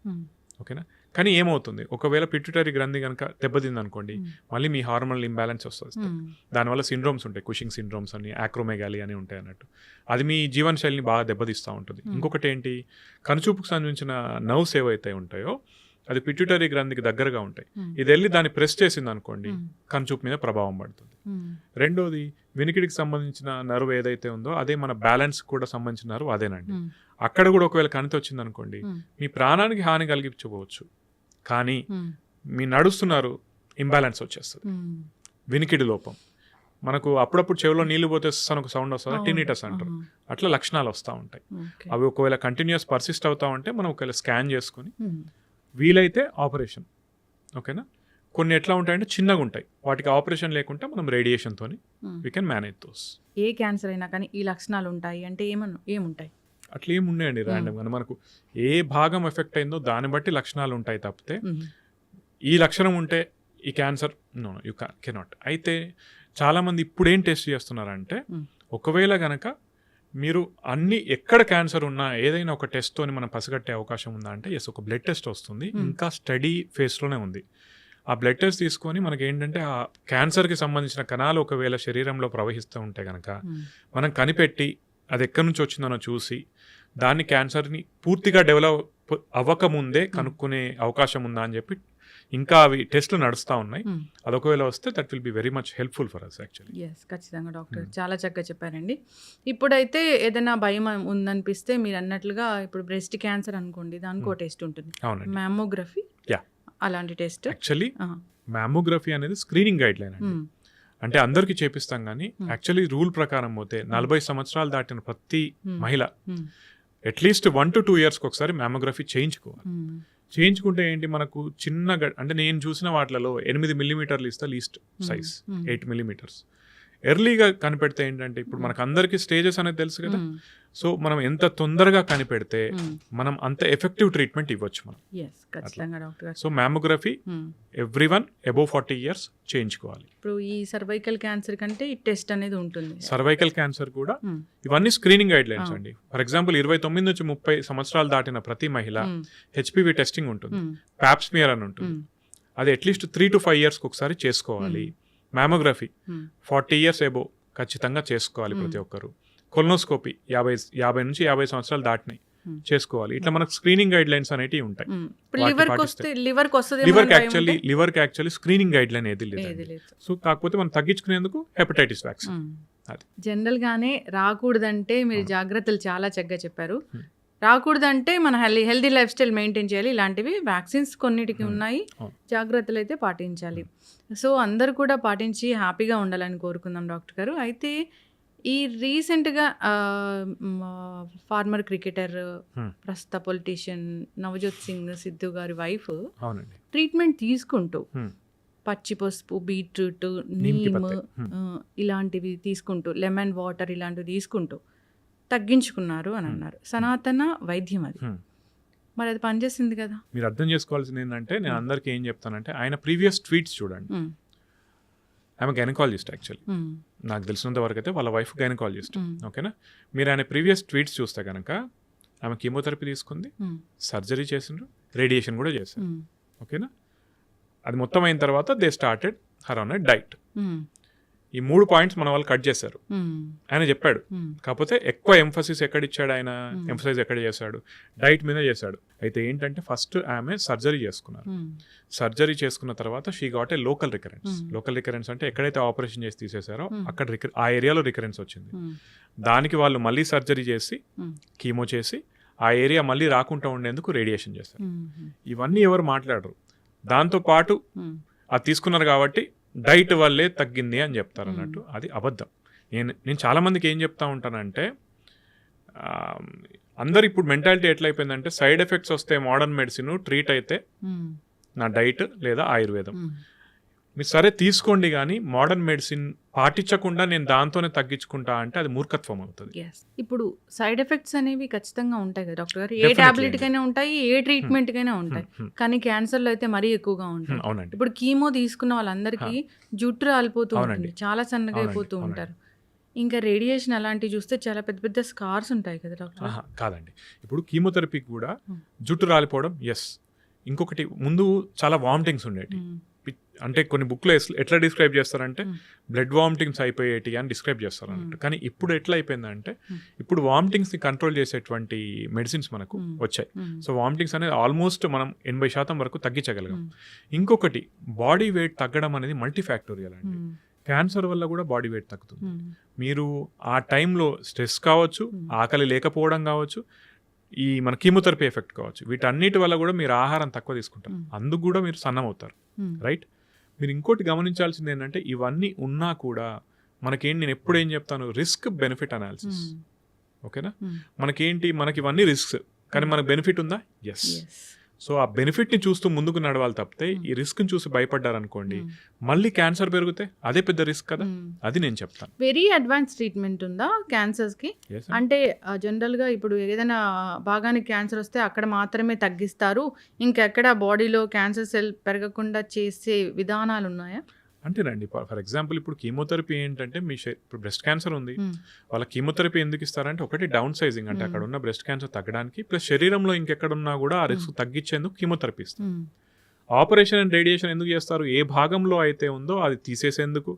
ఓకేనా? కానీ ఏమవుతుంది, ఒకవేళ పిట్యూటరీ గ్రంథి కనుక దెబ్బతింది అనుకోండి, మళ్ళీ మీ హార్మోనల్ ఇంబ్యాలెన్స్ వస్తుంది. దానివల్ల సిండ్రోమ్స్ ఉంటాయి, కుషింగ్ సిండ్రోమ్స్ అని, యాక్రోమెగాలి అని ఉంటాయి అన్నట్టు. అది మీ జీవన శైలిని బాగా దెబ్బతీస్తూ ఉంటుంది. ఇంకొకటి ఏంటి, కనుచూపుకు సంబంధించిన నర్వ్స్ ఏవైతే ఉంటాయో అది పిట్యూటరీ గ్రంథికి దగ్గరగా ఉంటాయి, ఇది వెళ్ళి దాన్ని ప్రెస్ చేసింది అనుకోండి, కనుచూపు మీద ప్రభావం పడుతుంది. రెండోది, వినికిడికి సంబంధించిన నర్వ్ ఏదైతే ఉందో అదే మన బ్యాలెన్స్ కూడా సంబంధించిన నర్వ్ అదేనండి. అక్కడ కూడా ఒకవేళ కణితి వచ్చింది అనుకోండి, మీ ప్రాణానికి హాని కలిగించవచ్చు, కానీ మీ నడుస్తున్నారు ఇంబ్యాలెన్స్ వచ్చేస్తుంది, వినికిడి లోపం. మనకు అప్పుడప్పుడు చెవిలో నీళ్లు పోతే ఒక సౌండ్ వస్తుంది, టినిటస్ అంటారు, అట్లా లక్షణాలు వస్తూ ఉంటాయి. అవి ఒకవేళ కంటిన్యూస్ పర్సిస్ట్ అవుతా ఉంటే మనం ఒకవేళ స్కాన్ చేసుకుని వీలైతే ఆపరేషన్. ఓకేనా? కొన్ని ఎట్లా ఉంటాయంటే చిన్నగా ఉంటాయి, వాటికి ఆపరేషన్ లేకుండా మనం రేడియేషన్తో వీ కెన్ మేనేజ్ దోస్. ఏ క్యాన్సర్ అయినా కానీ ఈ లక్షణాలు ఉంటాయి అంటే ఏముంటాయి? అట్లా ఏమున్నాయండి ర్యాండమ్గా, మనకు ఏ భాగం ఎఫెక్ట్ అయిందో దాన్ని బట్టి లక్షణాలు ఉంటాయి తప్పితే ఈ లక్షణం ఉంటే ఈ క్యాన్సర్ నో యూ కెనాట్. అయితే చాలామంది ఇప్పుడు ఏం టెస్ట్ చేస్తున్నారంటే, ఒకవేళ గనక మీరు అన్ని ఎక్కడ క్యాన్సర్ ఉన్నా ఏదైనా ఒక టెస్ట్తోని మనం పసిగట్టే అవకాశం ఉందా అంటే ఎస్, ఒక బ్లడ్ టెస్ట్ వస్తుంది, ఇంకా స్టడీ ఫేస్లోనే ఉంది. ఆ బ్లడ్ టెస్ట్ తీసుకొని మనకి ఏంటంటే ఆ క్యాన్సర్కి సంబంధించిన కణాలు ఒకవేళ శరీరంలో ప్రవహిస్తూ ఉంటే కనుక మనం కనిపెట్టి అది ఎక్కడి నుంచి వచ్చిందనో చూసి దాన్ని క్యాన్సర్ని పూర్తిగా డెవలప్ అవ్వకముందే కనుక్కునే అవకాశం ఉందా అని చెప్పి ఇంకా అవి టెస్ట్లు నడుస్తూ ఉన్నాయి. అది ఒకవేళ వస్తే that will be very much helpful for us actually. Yes, ఖచ్చితంగా డాక్టర్, చాలా చక్కగా చెప్పారండి. ఇప్పుడైతే ఏదైనా భయం ఉందనిపిస్తే మీరు అన్నట్లుగా ఇప్పుడు బ్రెస్ట్ క్యాన్సర్ అనుకోండి, దానికి ఒక టెస్ట్ ఉంటుంది, మ్యామోగ్రఫీ, అలాంటి టెస్ట్. యాక్చువల్లీ మ్యామోగ్రఫీ అనేది స్క్రీనింగ్ గైడ్ లైన్ అండి, అంటే అందరికీ చేపిస్తాం కానీ యాక్చువల్లీ రూల్ ప్రకారం పోతే 40 సంవత్సరాలు దాటిన ప్రతి మహిళ అట్లీస్ట్ 1 to 2 years ఒకసారి మ్యామోగ్రఫీ చేయించుకోవాలి. చేయించుకుంటే ఏంటి, మనకు చిన్న అంటే నేను చూసిన వాటిలలో 8 millimeters ఇస్తే లీస్ట్ సైజ్ 8 millimeters ఎర్లీగా కనిపెడితే ఏంటంటే, ఇప్పుడు మనకు అందరికీ స్టేజెస్ అనేది తెలుసు కదా, సో మనం ఎంత తొందరగా కనిపెడితే మనం అంత ఎఫెక్టివ్ ట్రీట్మెంట్ ఇవ్వచ్చు మనం. So mammography everyone above 40 years చేయించుకోవాలి. ఇప్పుడు ఈ సర్వైకల్ క్యాన్సర్ కంటే ఈ టెస్ట్ అనేది ఉంటుంది. సర్వైకల్ క్యాన్సర్ కూడా ఇవన్నీ స్క్రీనింగ్ గైడ్ లైన్స్ అండి. ఫర్ ఎగ్జాంపుల్ 29 నుంచి 30 సంవత్సరాలు దాటిన ప్రతి మహిళ హెచ్పివి టెస్టింగ్ ఉంటుంది, ప్యాప్స్మియర్ అని ఉంటుంది, అది అట్లీస్ట్ 3 to 5 years ఒకసారి చేసుకోవాలి. మ్యామోగ్రఫీ 40 years అబోవ్ ఖచ్చితంగా చేసుకోవాలి ప్రతి ఒక్కరు. కొలనోస్కోపీ 50 నుంచి 50 సంవత్సరాలు దాటినాయి చేసుకోవాలి. ఇట్లా మనకు స్క్రీనింగ్ గైడ్ లైన్స్ అనేవి ఉంటాయి. లివర్కి యాక్చువల్లీ స్క్రీనింగ్ గైడ్ లైన్ ఏది లేదు. సో కాకపోతే మనం తగ్గించుకునేందుకు హెపటైటిస్ వ్యాక్సిన్. జనరల్ గానే రాకూడదంటే మీరు జాగ్రత్తలు చాలా చక్కగా చెప్పారు. రాకూడదంటే మన హెల్దీ లైఫ్ స్టైల్ మెయింటైన్ చేయాలి. ఇలాంటివి వ్యాక్సిన్స్ కొన్నిటికి ఉన్నాయి, జాగ్రత్తలు అయితే పాటించాలి. సో అందరూ కూడా పాటించి హ్యాపీగా ఉండాలని కోరుకుందాం డాక్టర్ గారు. అయితే ఈ రీసెంట్గా ఫార్మర్ క్రికెటర్, ప్రస్తుత పొలిటీషియన్ నవజోత్ సింగ్ సిద్ధు గారి వైఫ్ ట్రీట్మెంట్ తీసుకుంటూ పచ్చి పసుపు, బీట్రూట్, నీమ్ ఇలాంటివి తీసుకుంటూ, లెమన్ వాటర్ ఇలాంటివి తీసుకుంటూ తగ్గించుకున్నారు అని అన్నారు. సనాతన వైద్యం అది, మరి అది పనిచేసింది కదా. మీరు అర్థం చేసుకోవాల్సింది ఏంటంటే, నేను అందరికీ ఏం చెప్తానంటే, ఆయన ప్రీవియస్ ట్వీట్స్ చూడండి. ఆమె గైనకాలజిస్ట్ యాక్చువల్లీ, నాకు తెలిసినంత వరకు అయితే వాళ్ళ వైఫ్ గైనకాలజిస్ట్. ఓకేనా? మీరు ఆయన ప్రీవియస్ ట్వీట్స్ చూస్తే కనుక ఆమె కీమోథెరపీ తీసుకుంది, సర్జరీ చేసిండ్రు, రేడియేషన్ కూడా చేశారు. ఓకేనా? అది మొత్తం అయిన తర్వాత they started her on a diet. ఈ 3 పాయింట్స్ మన వాళ్ళు కట్ చేశారు. ఆయన చెప్పాడు. కాకపోతే ఎక్కువ ఎంఫసిస్ ఎక్కడ ఇచ్చాడు ఆయన, ఎంఫసైజ్ ఎక్కడ చేశాడు, డైట్ మీద చేశాడు. అయితే ఏంటంటే ఫస్ట్ ఆమె సర్జరీ చేసుకున్నారు. సర్జరీ చేసుకున్న తర్వాత she got a local recurrence. Local recurrence అంటే ఎక్కడైతే ఆపరేషన్ చేసి తీసేశారో అక్కడ ఆ ఏరియాలో రికరెన్స్ వచ్చింది. దానికి వాళ్ళు మళ్ళీ సర్జరీ చేసి కీమో చేసి ఆ ఏరియా మళ్ళీ రాకుండా ఉండేందుకు రేడియేషన్ చేస్తారు. ఇవన్నీ ఎవరు మాట్లాడరు. దాంతోపాటు అది తీసుకున్నారు కాబట్టి డైట్ వల్లే తగ్గింది అని చెప్తారు అన్నట్టు. అది అబద్ధం. నేను చాలా మందికి ఏం చెప్తా ఉంటానంటే, అందరు ఇప్పుడు మెంటాలిటీ ఎట్లయిపోయిందంటే సైడ్ ఎఫెక్ట్స్ వస్తే మోడర్న్ మెడిసిన్, ట్రీట్ అయితే నా డైట్ లేదా ఆయుర్వేదం. మీరు సరే తీసుకోండి, కానీ మోడర్న్ మెడిసిన్ పాటించకుండా నేను దాంతోనే తగ్గించుకుంటా అంటే అది మూర్ఖత్వం అవుతుంది. ఇప్పుడు సైడ్ ఎఫెక్ట్స్ అనేవి ఖచ్చితంగా ఉంటాయి కదా డాక్టర్ గారు, ఏ టాబ్లెట్ కైనా ఉంటాయి, ఏ ట్రీట్మెంట్ కైనా ఉంటాయి, కానీ క్యాన్సర్ లో అయితే మరీ ఎక్కువగా ఉంటాయి. అవునండి. ఇప్పుడు కీమో తీసుకున్న వాళ్ళందరికీ జుట్టు రాలిపోతూ ఉంటుంది, చాలా సన్నగా అయిపోతూ ఉంటారు. ఇంకా రేడియేషన్ అలాంటివి చూస్తే చాలా పెద్ద పెద్ద స్కార్స్ ఉంటాయి కదా డాక్టర్. కాదండి, ఇప్పుడు కీమోథెరపీకి కూడా జుట్టు రాలిపోవడం ఎస్. ఇంకొకటి, ముందు చాలా వామిటింగ్స్ ఉండేవి. అంటే కొన్ని బుక్లో ఎట్లా డిస్క్రైబ్ చేస్తారంటే బ్లడ్ వామిటింగ్స్ అయిపోయేటి అని డిస్క్రైబ్ చేస్తారు అన్నట్టు. కానీ ఇప్పుడు ఎట్లా అయిపోయిందంటే ఇప్పుడు వామిటింగ్స్ని కంట్రోల్ చేసేటువంటి మెడిసిన్స్ మనకు వచ్చాయి. సో వామిటింగ్స్ అనేది ఆల్మోస్ట్ మనం 80% వరకు తగ్గించగలిగాం. ఇంకొకటి, బాడీ వెయిట్ తగ్గడం అనేది మల్టీ ఫ్యాక్టోరియల్ అండి. క్యాన్సర్ వల్ల కూడా బాడీ వెయిట్ తగ్గుతుంది. మీరు ఆ టైంలో స్ట్రెస్ కావచ్చు, ఆకలి లేకపోవడం కావచ్చు, ఈ మన కీమోథెరపీ ఎఫెక్ట్ కావచ్చు, వీటన్నిటి వల్ల కూడా మీరు ఆహారం తక్కువ తీసుకుంటారు, అందుకు కూడా మీరు సన్నం అవుతారు. రైట్. మీరు ఇంకోటి గమనించాల్సింది ఏంటంటే ఇవన్నీ ఉన్నా కూడా నేను ఎప్పుడు ఏం చెప్తాను, రిస్క్ బెనిఫిట్ అనాలిసిస్. ఓకేనా. మనకి ఇవన్నీ రిస్క్స్, కానీ మనకు బెనిఫిట్ ఉందా? ఎస్. సో ఆ బెనిఫిట్ని చూస్తూ ముందుకు నడవాలి తప్పితే ఈ రిస్క్ని చూసి భయపడ్డారనుకోండి, మళ్ళీ క్యాన్సర్ పెరిగితే అదే పెద్ద రిస్క్ కదా. అది నేను చెప్తాను. వెరీ అడ్వాన్స్ ట్రీట్మెంట్ ఉందా క్యాన్సర్స్కి? అంటే జనరల్గా ఇప్పుడు ఏదైనా భాగానికి క్యాన్సర్ వస్తే అక్కడ మాత్రమే తగ్గిస్తారు, ఇంకెక్కడ బాడీలో క్యాన్సర్ సెల్ పెరగకుండా చేసే విధానాలు ఉన్నాయా? అంతేనండి. ఫర్ ఎగ్జాంపుల్ ఇప్పుడు కీమోథెరపీ ఏంటంటే ఇప్పుడు బ్రెస్ట్ క్యాన్సర్ ఉంది, వాళ్ళ కీమోథెరపీ ఎందుకు ఇస్తారంటే ఒకటి డౌన్ సైజింగ్, అంటే అక్కడ ఉన్న బ్రెస్ట్ క్యాన్సర్ తగ్గడానికి, ప్లస్ శరీరంలో ఇంకెక్కడున్నా కూడా ఆ రిస్క్ తగ్గించేందుకు కీమోథెరపీ ఇస్తారు. ఆపరేషన్ అండ్ రేడియేషన్ ఎందుకు చేస్తారు? ఏ భాగంలో అయితే ఉందో అది తీసేసేందుకు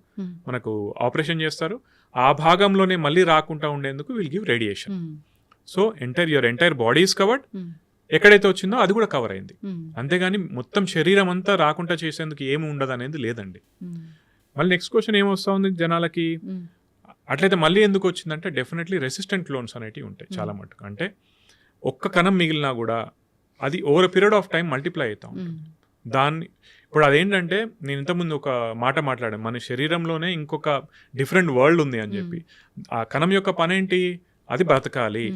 మనకు ఆపరేషన్ చేస్తారు, ఆ భాగంలోనే మళ్ళీ రాకుండా ఉండేందుకు will give radiation. So your entire body is covered, ఎక్కడైతే వచ్చిందో అది కూడా కవర్ అయింది. అంతేగాని మొత్తం శరీరం అంతా రాకుండా చేసేందుకు ఏమి ఉండదు అనేది లేదండి. మళ్ళీ నెక్స్ట్ క్వశ్చన్ ఏమొస్తా ఉంది జనాలకి, అట్లయితే మళ్ళీ ఎందుకు వచ్చిందంటే డెఫినెట్లీ రెసిస్టెంట్ క్లోన్స్ అనేవి ఉంటాయి చాలా మటుకు. అంటే ఒక్క కణం మిగిలినా కూడా అది over period of time multiply అవుతా ఉంటుంది. ఇప్పుడు అదేంటంటే నేను ఇంతకుముందు ఒక మాట మాట్లాడాను, మన శరీరంలోనే ఇంకొక డిఫరెంట్ వరల్డ్ ఉంది అని చెప్పి. ఆ కణం యొక్క పని ఏంటి? అది బ్రతకాలి.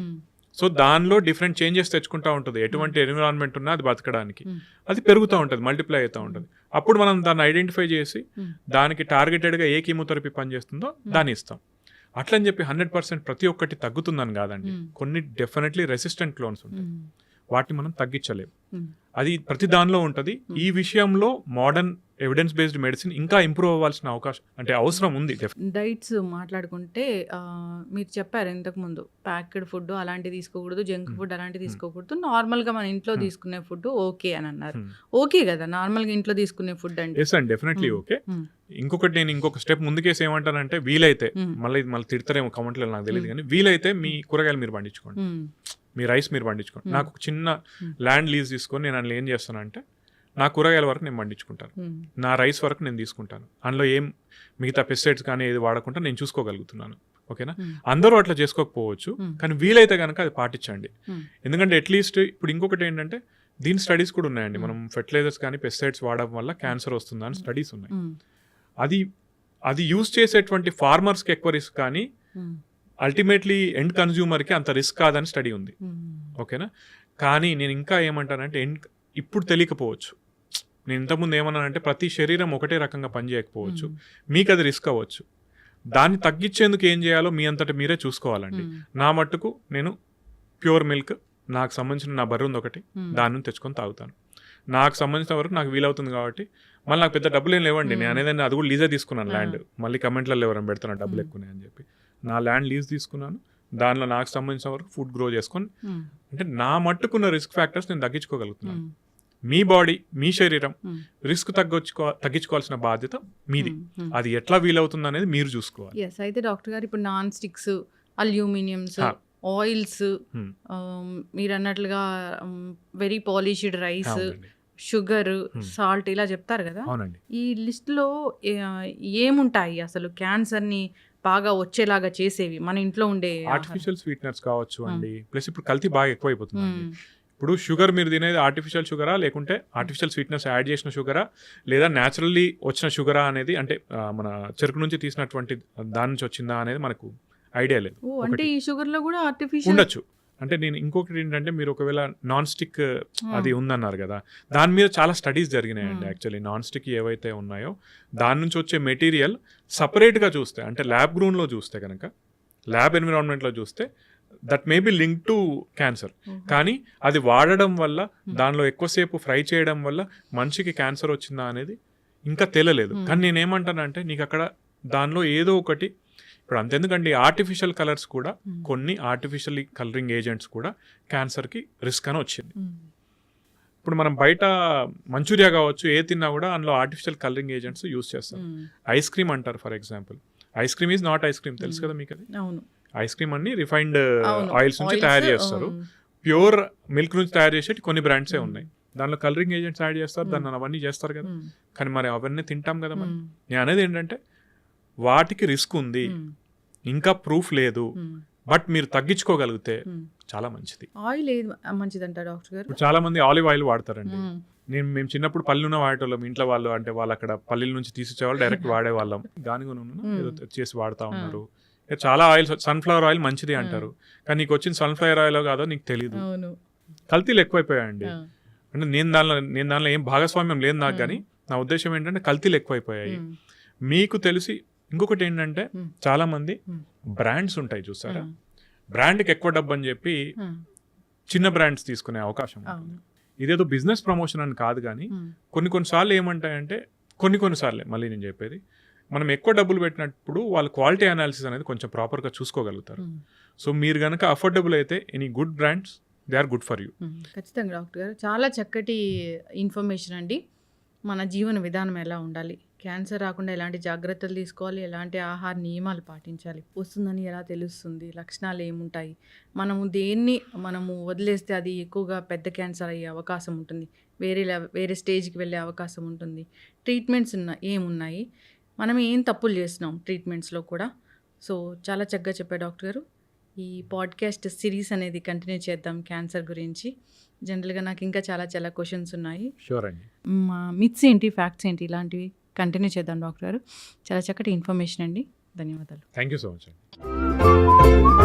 సో దానిలో డిఫరెంట్ చేంజెస్ తెచ్చుకుంటూ ఉంటుంది. ఎటువంటి ఎన్విరాన్మెంట్ ఉన్నా అది బతకడానికి, అది పెరుగుతూ ఉంటుంది, మల్టిప్లై అవుతూ ఉంటుంది. అప్పుడు మనం దాన్ని ఐడెంటిఫై చేసి దానికి టార్గెటెడ్గా ఏ కీమోథెరపీ పనిచేస్తుందో దాన్ని ఇస్తాం. అట్లని చెప్పి 100% ప్రతి ఒక్కటి తగ్గుతుందని కాదండి. కొన్ని డెఫినెట్లీ రెసిస్టెంట్ క్లోన్స్ ఉంటాయి, వాటిని మనం తగ్గించలేము. అది ప్రతి దానిలో ఉంటుంది. ఈ విషయంలో మోడర్న్ ఎవిడెన్స్ బేస్డ్ మెడిసిన్ ఇంకా ఇంప్రూవ్ అవ్వాల్సిన అవసరం ఉంది. డైట్స్ మాట్లాడుకుంటే మీరు చెప్పారు ఇంతకుముందు, ప్యాక్డ్ ఫుడ్ అలాంటివి తీసుకోకూడదు, జంక్ ఫుడ్ అలాంటివి తీసుకోకూడదు, నార్మల్గా మన ఇంట్లో తీసుకునే ఫుడ్ ఓకే అని అన్నారు. ఓకే కదా నార్మల్గా ఇంట్లో తీసుకునే ఫుడ్ అంటే? ఎస్ అండి, డెఫినెట్లీ ఓకే. ఇంకొకటి, నేను ఇంకొక స్టెప్ ముందుకేసి ఏమంటానంటే, వీలైతే మళ్ళీ తిడతారేమో కమెంట్లో నాకు తెలియదు, కానీ వీలైతే మీ కూరగాయలు మీరు పండించుకోండి, మీ రైస్ మీరు పండించుకోండి. నాకు చిన్న ల్యాండ్ లీజ్ తీసుకొని నేను అందులో ఏం చేస్తానంటే నా కూరగాయల వరకు నేను పండించుకుంటాను, నా రైస్ వరకు నేను తీసుకుంటాను, అందులో ఏం మిగతా పెస్టిసైడ్స్ కానీ ఏది వాడకుండా నేను చూసుకోగలుగుతున్నాను. ఓకేనా. అందరూ అట్లా చేసుకోకపోవచ్చు, కానీ వీలైతే కనుక అది పాటించండి. ఎందుకంటే అట్లీస్ట్ ఇప్పుడు ఇంకొకటి ఏంటంటే దీని స్టడీస్ కూడా ఉన్నాయండి. మనం ఫెర్టిలైజర్స్ కానీ పెస్టిసైడ్స్ వాడడం వల్ల క్యాన్సర్ వస్తుందా అని స్టడీస్ ఉన్నాయి. అది యూజ్ చేసేటువంటి ఫార్మర్స్కి ఎక్కువ రిస్క్, కానీ అల్టిమేట్లీ ఎండ్ కన్జ్యూమర్కి అంత రిస్క్ కాదని స్టడీ ఉంది. ఓకేనా. కానీ నేను ఇంకా ఏమంటానంటే ఇప్పుడు తెలియకపోవచ్చు, నేను ఇంతకుముందు ఏమన్నానంటే ప్రతి శరీరం ఒకటే రకంగా పనిచేయకపోవచ్చు, మీకు అది రిస్క్ అవ్వచ్చు. దాన్ని తగ్గించేందుకు ఏం చేయాలో మీ అంతటా మీరే చూసుకోవాలండి. నా మట్టుకు నేను ప్యూర్ మిల్క్, నాకు సంబంధించిన నా బర్రె ఉంది ఒకటి, దాని నుంచి తెచ్చుకొని తాగుతాను. నాకు సంబంధించిన వరకు నాకు వీలవుతుంది కాబట్టి. మళ్ళీ నాకు పెద్ద డబ్బులు ఏం లేవండి, నేను అనేది అది కూడా లీజే తీసుకున్నాను ల్యాండ్. మళ్ళీ కమెంట్లలో ఎవరైనా పెడుతున్నాను డబ్బులు ఎక్కువనే అని చెప్పి, నా ల్యాండ్ లీజ్ తీసుకున్నాను, దానిలో నాకు సంబంధించిన వరకు ఫుడ్ గ్రో చేసుకొని, అంటే నా మట్టుకున్న రిస్క్ ఫ్యాక్టర్స్ నేను తగ్గించుకోగలుగుతున్నాను. మీ బాడీ, మీ శరీరం Hmm. రిస్క్ తగ్గించుకోవాల్సిన బాధ్యత మీది. Hmm. అది ఎట్లా వీలవుతుంది అనేది మీరు చూసుకోవాలి. ఎస్. అయితే డాక్టర్ గారు ఇప్పుడు నాన్ స్టిక్స్, అల్యూమినియంస్, హా. Oils, Hmm. మీరు అన్నట్లుగా వెరీ పాలిష్డ్ రైస్, అవునండి. Sugar, Hmm. సాల్ట్ ఇలా చెప్తారు కదా. అవునండి. ఈ లిస్ట్లో ఏముంటాయి అసలు క్యాన్సర్ని బాగా వచ్చేలాగా చేసేవి మన ఇంట్లో ఉండే ఆహారం? ఆర్టిఫిషియల్ స్వీట్నర్స్ కావచ్చు అండి, ప్లస్ ఇప్పుడు కల్తీ బాగా ఎక్కువైపోతుందండి. Hmm. ఇప్పుడు షుగర్ మీరు తినేది ఆర్టిఫిషియల్ షుగరా లేకుంటే ఆర్టిఫిషియల్ స్వీట్నెస్ యాడ్ చేసిన షుగరా లేదా న్యాచురల్లీ వచ్చిన షుగరా అనేది, అంటే మన చెరుకు నుంచి తీసినటువంటి దాని నుంచి వచ్చిందా అనేది మనకు ఐడియా లేదు. ఓ, అంటే ఒకటి ఈ షుగర్లో కూడా ఆర్టిఫిషియల్ ఉండొచ్చు. అంటే నేను ఇంకొకటి ఏంటంటే, మీరు ఒకవేళ నాన్ స్టిక్ అది ఉందన్నారు కదా, దాని మీద చాలా స్టడీస్ జరిగినాయండి. యాక్చువల్లీ నాన్ స్టిక్ ఏవైతే ఉన్నాయో దాని నుంచి వచ్చే మెటీరియల్ సపరేట్గా చూస్తే, అంటే ల్యాబ్ గ్రూన్లో చూస్తే కనుక, ల్యాబ్ ఎన్విరాన్మెంట్లో చూస్తే that may B link to cancer. కానీ అది వాడడం వల్ల, దానిలో ఎక్కువసేపు ఫ్రై చేయడం వల్ల మనిషికి క్యాన్సర్ వచ్చిందా అనేది ఇంకా తెలియలేదు. కానీ నేనేమంటానంటే, నీకు అక్కడ దానిలో ఏదో ఒకటి, ఇప్పుడు అంతెందుకండి, ఆర్టిఫిషియల్ కలర్స్ కూడా, కొన్ని ఆర్టిఫిషియల్ కలరింగ్ ఏజెంట్స్ కూడా క్యాన్సర్కి రిస్క్ అని వచ్చింది. ఇప్పుడు మనం బయట మంచూరియా కావచ్చు, ఏ తిన్నా కూడా అందులో ఆర్టిఫిషియల్ కలరింగ్ ఏజెంట్స్ యూస్ చేస్తారు. ఐస్ క్రీమ్ అంటారు for example. Ice cream is not ice cream, తెలుసు కదా మీకు అది. అవును. ఐస్ క్రీమ్ అన్ని రిఫైన్డ్ అవును. ఆయిల్స్ నుంచి Oils, తయారు చేస్తారు. ప్యూర్ మిల్క్ నుంచి తయారు చేసేటి కొన్ని బ్రాండ్సే ఉన్నాయి. దానిలో కలరింగ్ ఏజెంట్స్ యాడ్ చేస్తారు, దాన్ని అవన్నీ చేస్తారు కదా. కానీ మరి అవన్నీ తింటాం కదా మనం. నేను అనేది ఏంటంటే, వాటికి రిస్క్ ఉంది, ఇంకా ప్రూఫ్ లేదు, బట్ మీరు తగ్గించుకోగలిగితే చాలా మంచిది. ఆయిల్ ఏది మంచిదంట డాక్టర్ గారు? ఇప్పుడు చాలా మంది ఆలివ్ ఆయిల్ వాడతారండి. మేము చిన్నప్పుడు పల్లెన వాడేటోళ్ళం. ఇంట్లో వాళ్ళు, అంటే వాళ్ళు అక్కడ పల్లెల నుంచి తీసిచ్చేవాళ్ళు, డైరెక్ట్ వాడేవాళ్ళం. గానుగ నూనె ఏదో చేసి వాడుతూ ఉన్నారు. చాలా ఆయిల్స్, సన్ఫ్లవర్ ఆయిల్ మంచిది అంటారు, కానీ నీకు వచ్చిన సన్ఫ్లవర్ ఆయిల్ కాదో నీకు తెలియదు. కల్తీలు ఎక్కువైపోయాయండి. అంటే నేను దానిలో ఏం భాగస్వామ్యం లేదు నాకు, కానీ నా ఉద్దేశం ఏంటంటే కల్తీలు ఎక్కువైపోయాయి. మీకు తెలిసి ఇంకొకటి ఏంటంటే, చాలా మంది బ్రాండ్స్ ఉంటాయి చూసారా, బ్రాండ్కి ఎక్కువ డబ్బు అని చెప్పి చిన్న బ్రాండ్స్ తీసుకునే అవకాశం ఉంటుంది. ఇదేదో బిజినెస్ ప్రమోషన్ అని కాదు, కానీ కొన్నిసార్లు ఏమంటాయంటే, కొన్నిసార్లే మళ్ళీ నేను చెప్పేది, మనం ఎక్కువ డబ్బులు పెట్టినప్పుడు వాళ్ళు క్వాలిటీ అనాలిసిస్ అనేది కొంచెం ప్రాపర్గా చూసుకోగలుగుతారు. సో మీరు కనుక అఫోర్డబుల్ అయితే any good brands, they are good for you. ఖచ్చితంగా డాక్టర్ గారు, చాలా చక్కటి ఇన్ఫర్మేషన్ అండి. మన జీవన విధానం ఎలా ఉండాలి, క్యాన్సర్ రాకుండా ఎలాంటి జాగ్రత్తలు తీసుకోవాలి, ఎలాంటి ఆహార నియమాలు పాటించాలి, వస్తుందని ఎలా తెలుస్తుంది, లక్షణాలు ఏముంటాయి, మనము వదిలేస్తే అది ఎక్కువగా పెద్ద క్యాన్సర్ అయ్యే అవకాశం ఉంటుంది, వేరే స్టేజ్కి వెళ్ళే అవకాశం ఉంటుంది, ట్రీట్మెంట్స్ ఏమున్నాయి, మనం ఏం తప్పులు చేస్తున్నాం ట్రీట్మెంట్స్లో కూడా. సో చాలా చక్కగా చెప్పారు డాక్టర్ గారు. ఈ పాడ్కాస్ట్ సిరీస్ అనేది కంటిన్యూ చేద్దాం క్యాన్సర్ గురించి. జనరల్గా నాకు ఇంకా చాలా క్వశ్చన్స్ ఉన్నాయి. షూర్ అండి. మిత్స్ ఏంటి, ఫ్యాక్ట్స్ ఏంటి, ఇలాంటివి కంటిన్యూ చేద్దాం డాక్టర్ గారు. చాలా చక్కటి ఇన్ఫర్మేషన్ అండి. ధన్యవాదాలు. థ్యాంక్ యూ సో మచ్ అండి.